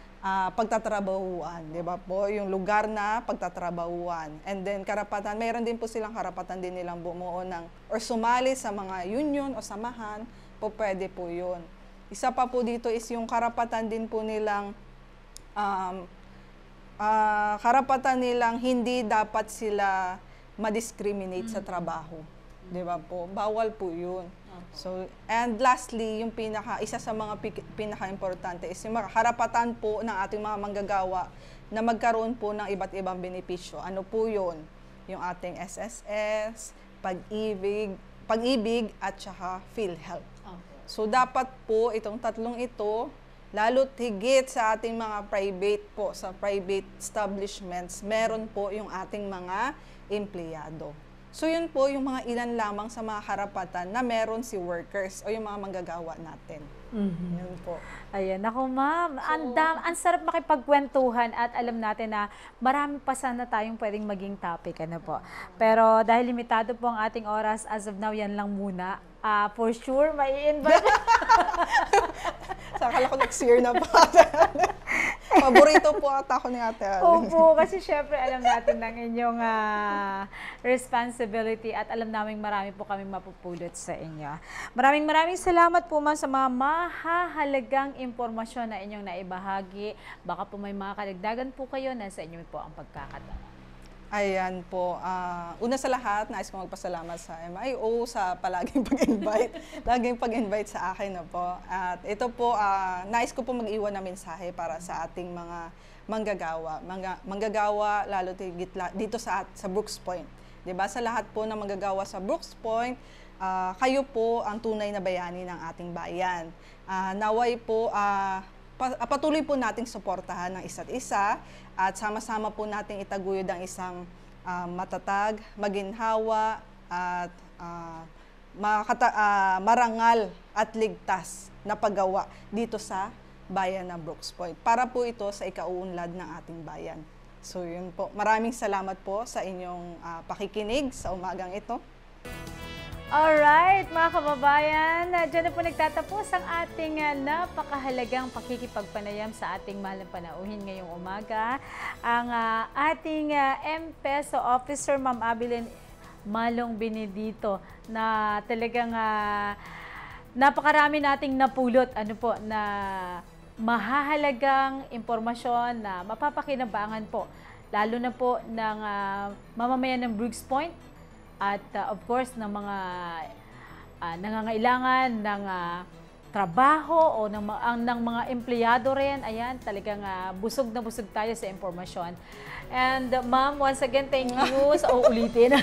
pagtatrabahuan, di ba po? Yung lugar na pagtatrabahuan. And then karapatan, mayroon din po silang karapatan din nilang bumuo or sumali sa mga union o samahan, po pwede po yun. Isa pa po dito is yung karapatan din po nilang hindi dapat sila ma-discriminate sa trabaho. Di ba po? Bawal po yun. So, and lastly, yung isa sa mga pinaka-importante is yung karapatan po ng ating mga manggagawa na magkaroon po ng iba't ibang benepisyo. Ano po yun? Yung ating SSS, pag-ibig at saka PhilHealth. So, dapat po itong tatlong ito, lalo higit sa ating mga private establishments, meron po yung ating mga empleyado. So yun po yung mga ilan lamang sa mga karapatan na meron si workers o yung mga manggagawa natin. Yun po. Ayan, ako ma'am, ang sarap makipagkwentuhan at alam natin na marami pa sana tayong pwedeng maging topic. Po. Pero dahil limitado po ang ating oras, as of now, yan lang muna. For sure, may invite. Sakala ko next year na pa. Paborito po ata ako ni Ate Allen. Opo, kasi syempre alam natin ng inyong responsibility at alam namin marami po kaming mapupulot sa inyo. Maraming salamat po ma'am sa mga mahahalagang impormasyon na inyong naibahagi. Baka po may mga kadagdagan po kayo, nasa inyo po ang pagkakataon. Ayan po. Una sa lahat, nais ko magpasalamat sa MIO sa palaging pag-invite. Laging pag-invite sa akin na po. At ito po, nais ko po mag-iwan na mensahe para sa ating mga manggagawa. Manggagawa, lalo dito sa Brooks Point. Diba? Sa lahat po na manggagawa sa Brooks Point, kayo po ang tunay na bayani ng ating bayan. Naway po, patuloy po nating suportahan ng isa't isa at sama-sama po nating itaguyod ang isang matatag, maginhawa at marangal at ligtas na paggawa dito sa bayan ng Brooks Point. Para po ito sa ikauunlad ng ating bayan. So yun po, maraming salamat po sa inyong pakikinig sa umagang ito. Alright, mga kababayan, dyan na po nagtatapos ang ating napakahalagang pakikipagpanayam sa ating mahal na panauhin ngayong umaga. Ang ating M-Peso Officer, Ma'am Abilin Malong Benedito, na talagang napakarami nating napulot na mahahalagang impormasyon na mapapakinabangan po, lalo na po ng mamamayan ng Brooks Point, at of course ng mga nangangailangan ng trabaho o ng mga empleyado rin. Ayan, talagang busog na busog tayo sa impormasyon. And ma'am, once again, thank you sa uulitin.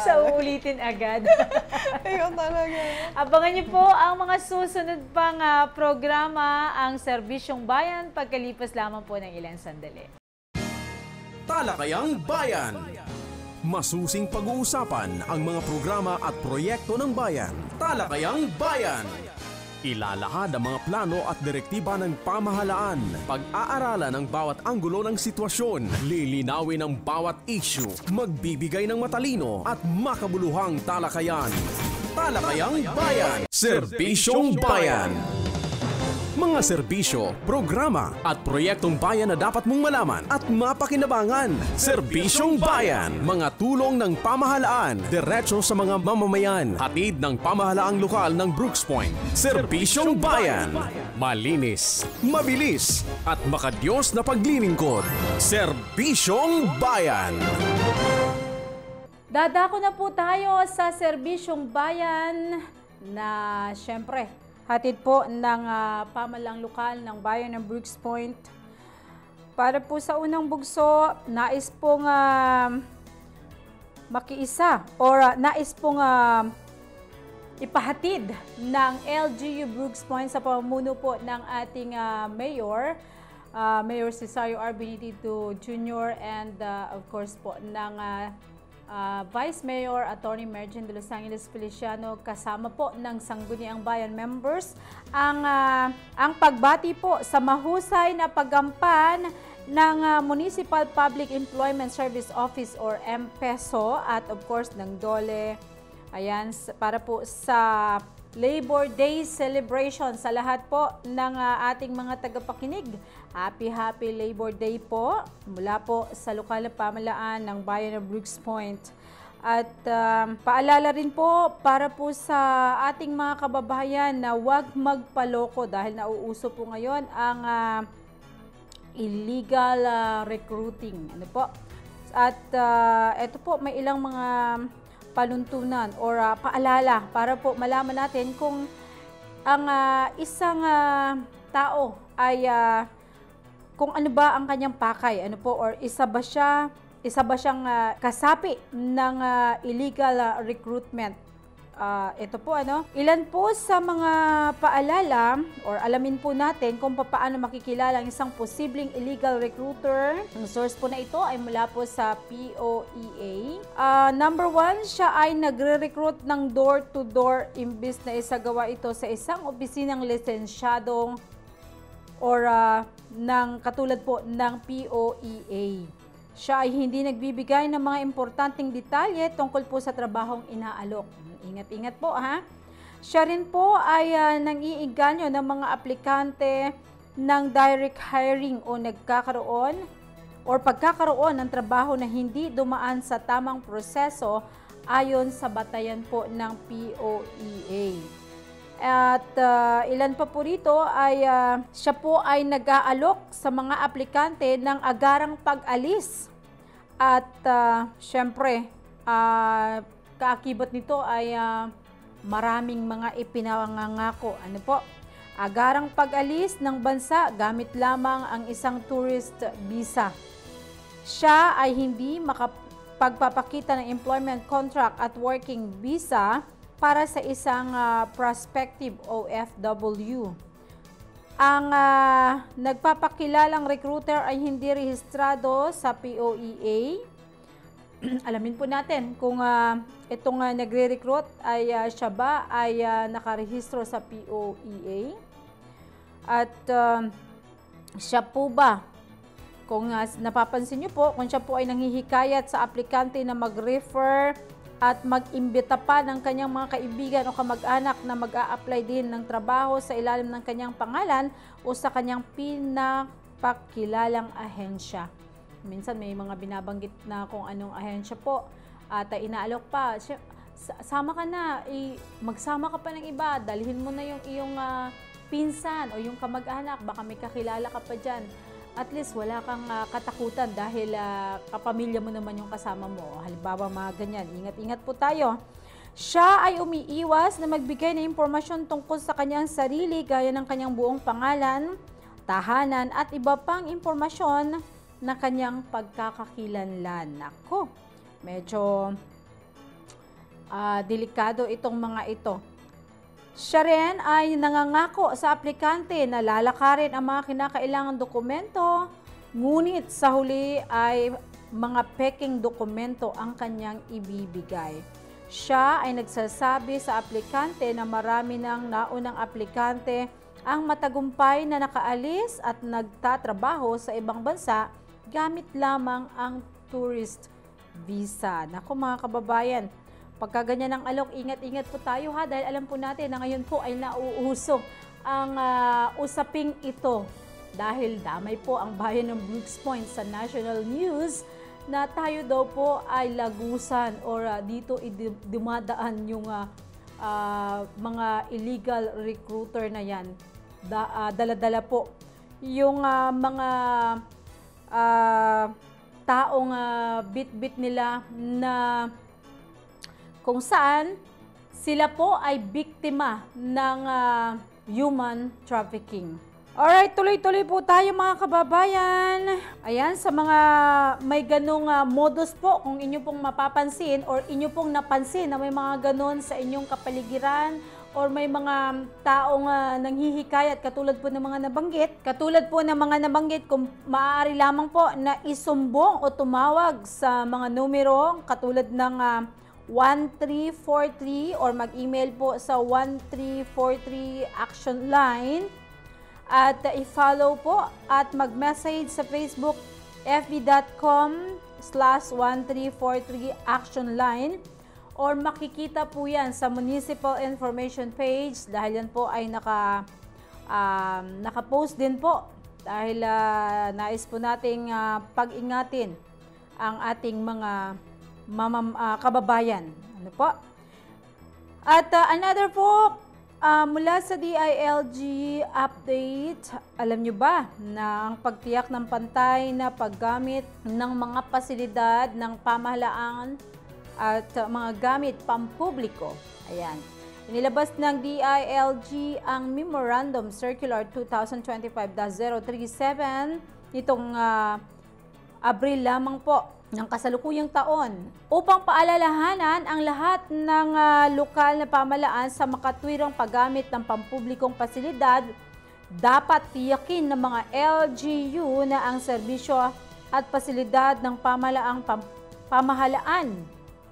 Sa uulitin agad. Ayun talaga. Abangan niyo po ang mga susunod pang programa, ang Serbisyong Bayan, pagkalipas lamang po ng ilang sandali. Talakayang Bayan. Masusing pag-uusapan ang mga programa at proyekto ng bayan. Talakayang Bayan. Ilalahad ang mga plano at direktiba ng pamahalaan. Pag-aaralan ang bawat anggulo ng sitwasyon. Lilinawin ang bawat issue. Magbibigay ng matalino at makabuluhang talakayan. Talakayang Bayan. Serbisyong Bayan. Mga serbisyo, programa at proyektong bayan na dapat mong malaman at mapakinabangan. Serbisyong Bayan. Mga tulong ng pamahalaan, diretso sa mga mamamayan. Hatid ng pamahalaang lokal ng Brooks Point. Serbisyong Bayan. Malinis, mabilis at makadiyos na paglilingkod. Serbisyong Bayan. Dadako na po tayo sa Serbisyong Bayan na syempre hatid po ng pamahalang lokal ng bayan ng Brooks Point. Para po sa unang bugso, nais pong makiisa or nais pong ipahatid ng LGU Brooks Point sa pamumuno po ng ating Mayor, Mayor Cesario R. Benedito Jr. and of course po ng Vice Mayor Attorney Mergen de Los Angeles Feliciano, kasama po ng Sangguniang Bayan members, ang pagbati po sa mahusay na paggampan ng Municipal Public Employment Service Office or M-Peso at of course ng DOLE. Ayan, para po sa Labor Day celebration sa lahat po ng ating mga tagapakinig. Happy Labor Day po mula po sa lokal na pamahalaan ng bayan ng Brooks Point. At paalala rin po para po sa ating mga kababayan na huwag magpaloko dahil nauuso po ngayon ang illegal recruiting. Ano po? At ito po, may ilang mga paluntunan or paalala para po malaman natin kung ang isang tao ay kung ano ba ang kanyang pakay, ano po, or isa ba siyang kasapi ng illegal recruitment. Ito po ilan po sa mga paalala or alamin po natin kung paano makikilala ang isang posibleng illegal recruiter. Ang source po na ito ay mula po sa POEA. Number 1, siya ay nagre-recruit ng door-to-door imbis na isagawa ito sa isang opisinang lisensyadong or ng katulad po ng POEA. Siya ay hindi nagbibigay ng mga importanteng detalye tungkol po sa trabahong inaalok. Ingat-ingat po ha. Siya rin po ay nang-iinganyo ng mga aplikante ng direct hiring o nagkakaroon or pagkakaroon ng trabaho na hindi dumaan sa tamang proseso ayon sa batayan po ng POEA. At ilan pa po rito ay siya po ay nag-aalok sa mga aplikante ng agarang pag-alis. At syempre, kaakibat nito ay maraming mga ipinangangako. Ano po? Agarang pag-alis ng bansa gamit lamang ang isang tourist visa. Siya ay hindi makapagpapakita ng employment contract at working visa para sa isang prospective OFW. Ang nagpapakilalang recruiter ay hindi rehistrado sa POEA. Alamin po natin kung itong nagre-recruit ay siya ba ay nakarehistro sa POEA. At siya po ba Kung napapansin nyo po, kung siya po ay nanghihikayat sa aplikante na mag-refer at mag-imbita pa ng kanyang mga kaibigan o kamag-anak na mag-a-apply din ng trabaho sa ilalim ng kanyang pangalan o sa kanyang pinapakilalang ahensya. Minsan may mga binabanggit na kung anong ahensya po at inaalok pa. Sama ka na, magsama ka pa ng iba, dalhin mo na yung iyong pinsan o yung kamag-anak, baka may kakilala ka pa dyan. At least wala kang katakutan dahil kapamilya mo naman yung kasama mo. Halimbawa mga ganyan, ingat-ingat po tayo. Siya ay umiiwas na magbigay ng impormasyon tungkol sa kanyang sarili gaya ng kanyang buong pangalan, tahanan at iba pang impormasyon na kanyang pagkakakilanlan. Nako, medyo delikado itong mga ito. Siya rin ay nangangako sa aplikante na lalakarin ang mga kinakailangang dokumento, ngunit sa huli ay mga peking dokumento ang kanyang ibibigay. Siya ay nagsasabi sa aplikante na marami ng naunang aplikante ang matagumpay na nakaalis at nagtatrabaho sa ibang bansa gamit lamang ang tourist visa. Naku mga kababayan, pagka ganyan ang alok, ingat-ingat po tayo ha, dahil alam po natin na ngayon po ay nauuso ang usaping ito. Dahil damay po ang bayan ng Brooks Point sa national news na tayo daw po ay lagusan or dito dumadaan yung mga illegal recruiter na yan. Dala-dala po yung mga taong bit-bit nila na kung saan sila po ay biktima ng human trafficking. Alright, tuloy-tuloy po tayo mga kababayan. Ayan, sa mga may ganong modus po, kung inyo pong mapapansin or inyo pong napansin na may mga ganon sa inyong kapaligiran or may mga taong nanghihikayat katulad po ng mga nabanggit, kung maaari lamang po na isumbong o tumawag sa mga numero katulad ng 1343 or mag-email po sa 1343 action line at i-follow po at mag-message sa Facebook fb.com/1343 action line or makikita po yan sa municipal information page dahil yan po ay naka-post din po dahil nais po nating pag-ingatin ang ating mga kababayan. Ano po? At another po, mula sa DILG update, alam nyo ba na ang pagtiyak ng pantay na paggamit ng mga pasilidad ng pamahalaan at mga gamit pampubliko? Ayan. Inilabas ng DILG ang Memorandum Circular 2025-037 nitong Abril lamang po ng kasalukuyang taon upang paalalahanan ang lahat ng lokal na pamahalaan sa makatwirang paggamit ng pampublikong pasilidad. Dapat tiyakin ng mga LGU na ang serbisyo at pasilidad ng pamahalaan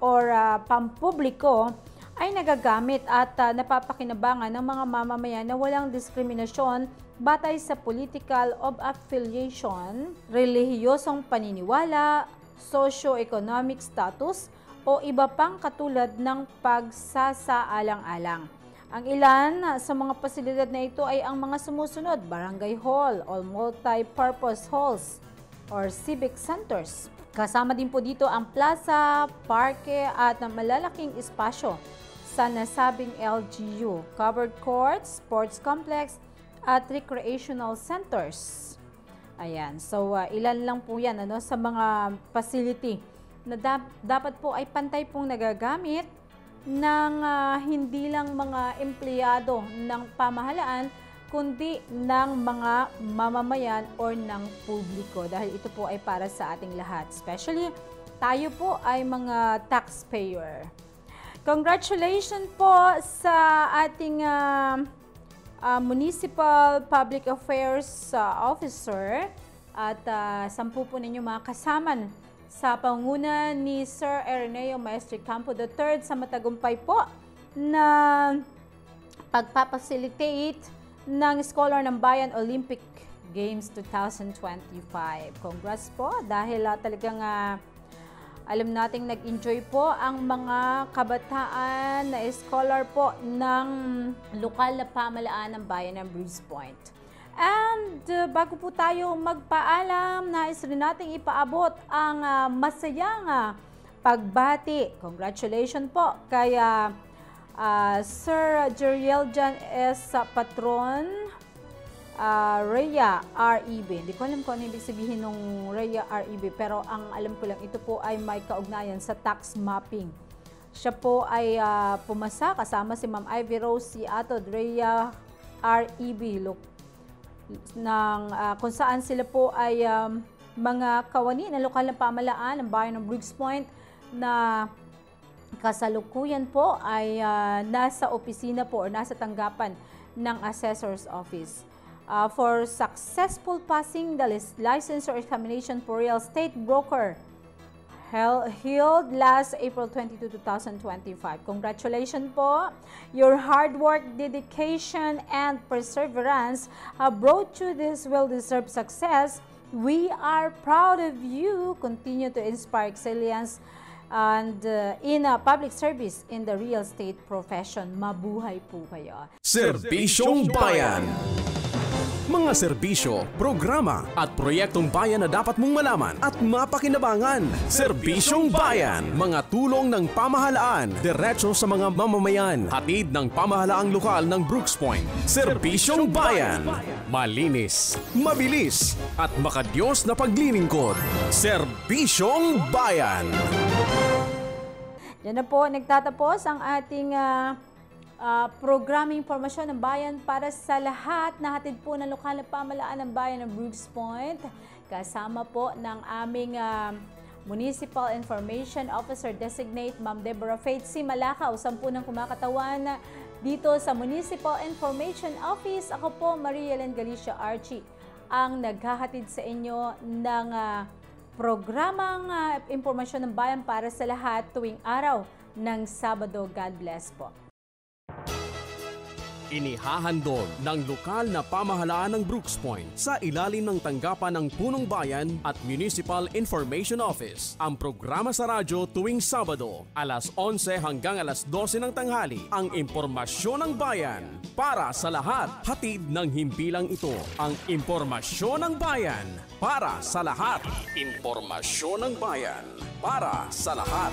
or pampubliko ay nagagamit at napapakinabangan ng mga mamamayan na walang diskriminasyon batay sa political of affiliation, relihiyosong paniniwala, socio-economic status o iba pang katulad ng pagsasaalang-alang. Ang ilan sa mga pasilidad na ito ay ang mga sumusunod: barangay hall o multi-purpose halls or civic centers. Kasama din po dito ang plaza, parke at malalaking espasyo sa nasabing LGU, covered courts, sports complex at recreational centers. Ayan, so ilan lang po yan sa mga facility na dapat po ay pantay pong nagagamit ng hindi lang mga empleyado ng pamahalaan, kundi ng mga mamamayan or ng publiko. Dahil ito po ay para sa ating lahat. Especially, tayo po ay mga taxpayer. Congratulations po sa ating Municipal Public Affairs Officer at 10 po ninyo mga kasama sa pangunguna ni Sir Erneo Maestre Campo III sa matagumpay po na pagpapacilitate ng Scholar ng Bayan Olympic Games 2025. Congrats po dahil talagang alam nating nag-enjoy po ang mga kabataan na scholar po ng lokal na pamahalaan ng bayan ng Bruce Point. And bago po tayo magpaalam, nais rin nating ipaabot ang masayang pagbati. Congratulations po kay Sir Jeriel Jan S. Patron, Rhea R.E.B. Hindi ko alam kung ano ibig sabihin ng Rhea R.E.B. pero ang alam ko lang ito po ay may kaugnayan sa tax mapping. Siya po ay pumasa kasama si Ma'am Ivy Rose Atod, Rhea R.E.B. Kung saan sila po ay mga kawani ng lokal na pamahalaan ng bayan ng Briggs Point na kasalukuyan po ay nasa opisina po o nasa tanggapan ng Assessor's Office. For successful passing the licensure examination for real estate broker held last April 22, 2025. Congratulations po. Your hard work, dedication, and perseverance have brought you this well-deserved success. We are proud of you. Continue to inspire excellence and in public service in the real estate profession. Mabuhay po kayo. Serbisyong Bayan. Mga serbisyo, programa at proyektong bayan na dapat mong malaman at mapakinabangan. Serbisyong Bayan. Mga tulong ng pamahalaan, diretso sa mga mamamayan. Hatid ng pamahalaang lokal ng Brooks Point. Serbisyong Bayan. Malinis, mabilis at makadiyos na paglilingkod. Serbisyong Bayan. Yan na po, nagtatapos ang ating programming informasyon ng bayan para sa lahat na hatid po ng lokal na pamahalaan ng bayan ng Brooks Point. Kasama po ng aming Municipal Information Officer Designate, Ma'am Deborah Faith C. Malakaw, 10 ng kumakatawan dito sa Municipal Information Office. Ako po, Maria Len Galicia Archie, ang naghahatid sa inyo ng programang impormasyon ng bayan para sa lahat tuwing araw ng Sabado. God bless po. Inihahandog ng lokal na pamahalaan ng Brooks Point sa ilalim ng tanggapan ng Punong Bayan at Municipal Information Office. Ang programa sa radyo tuwing Sabado, alas 11 hanggang alas 12 ng tanghali. Ang impormasyon ng bayan para sa lahat. Hatid ng himpilang ito, ang impormasyon ng bayan para sa lahat. Impormasyon ng bayan para sa lahat.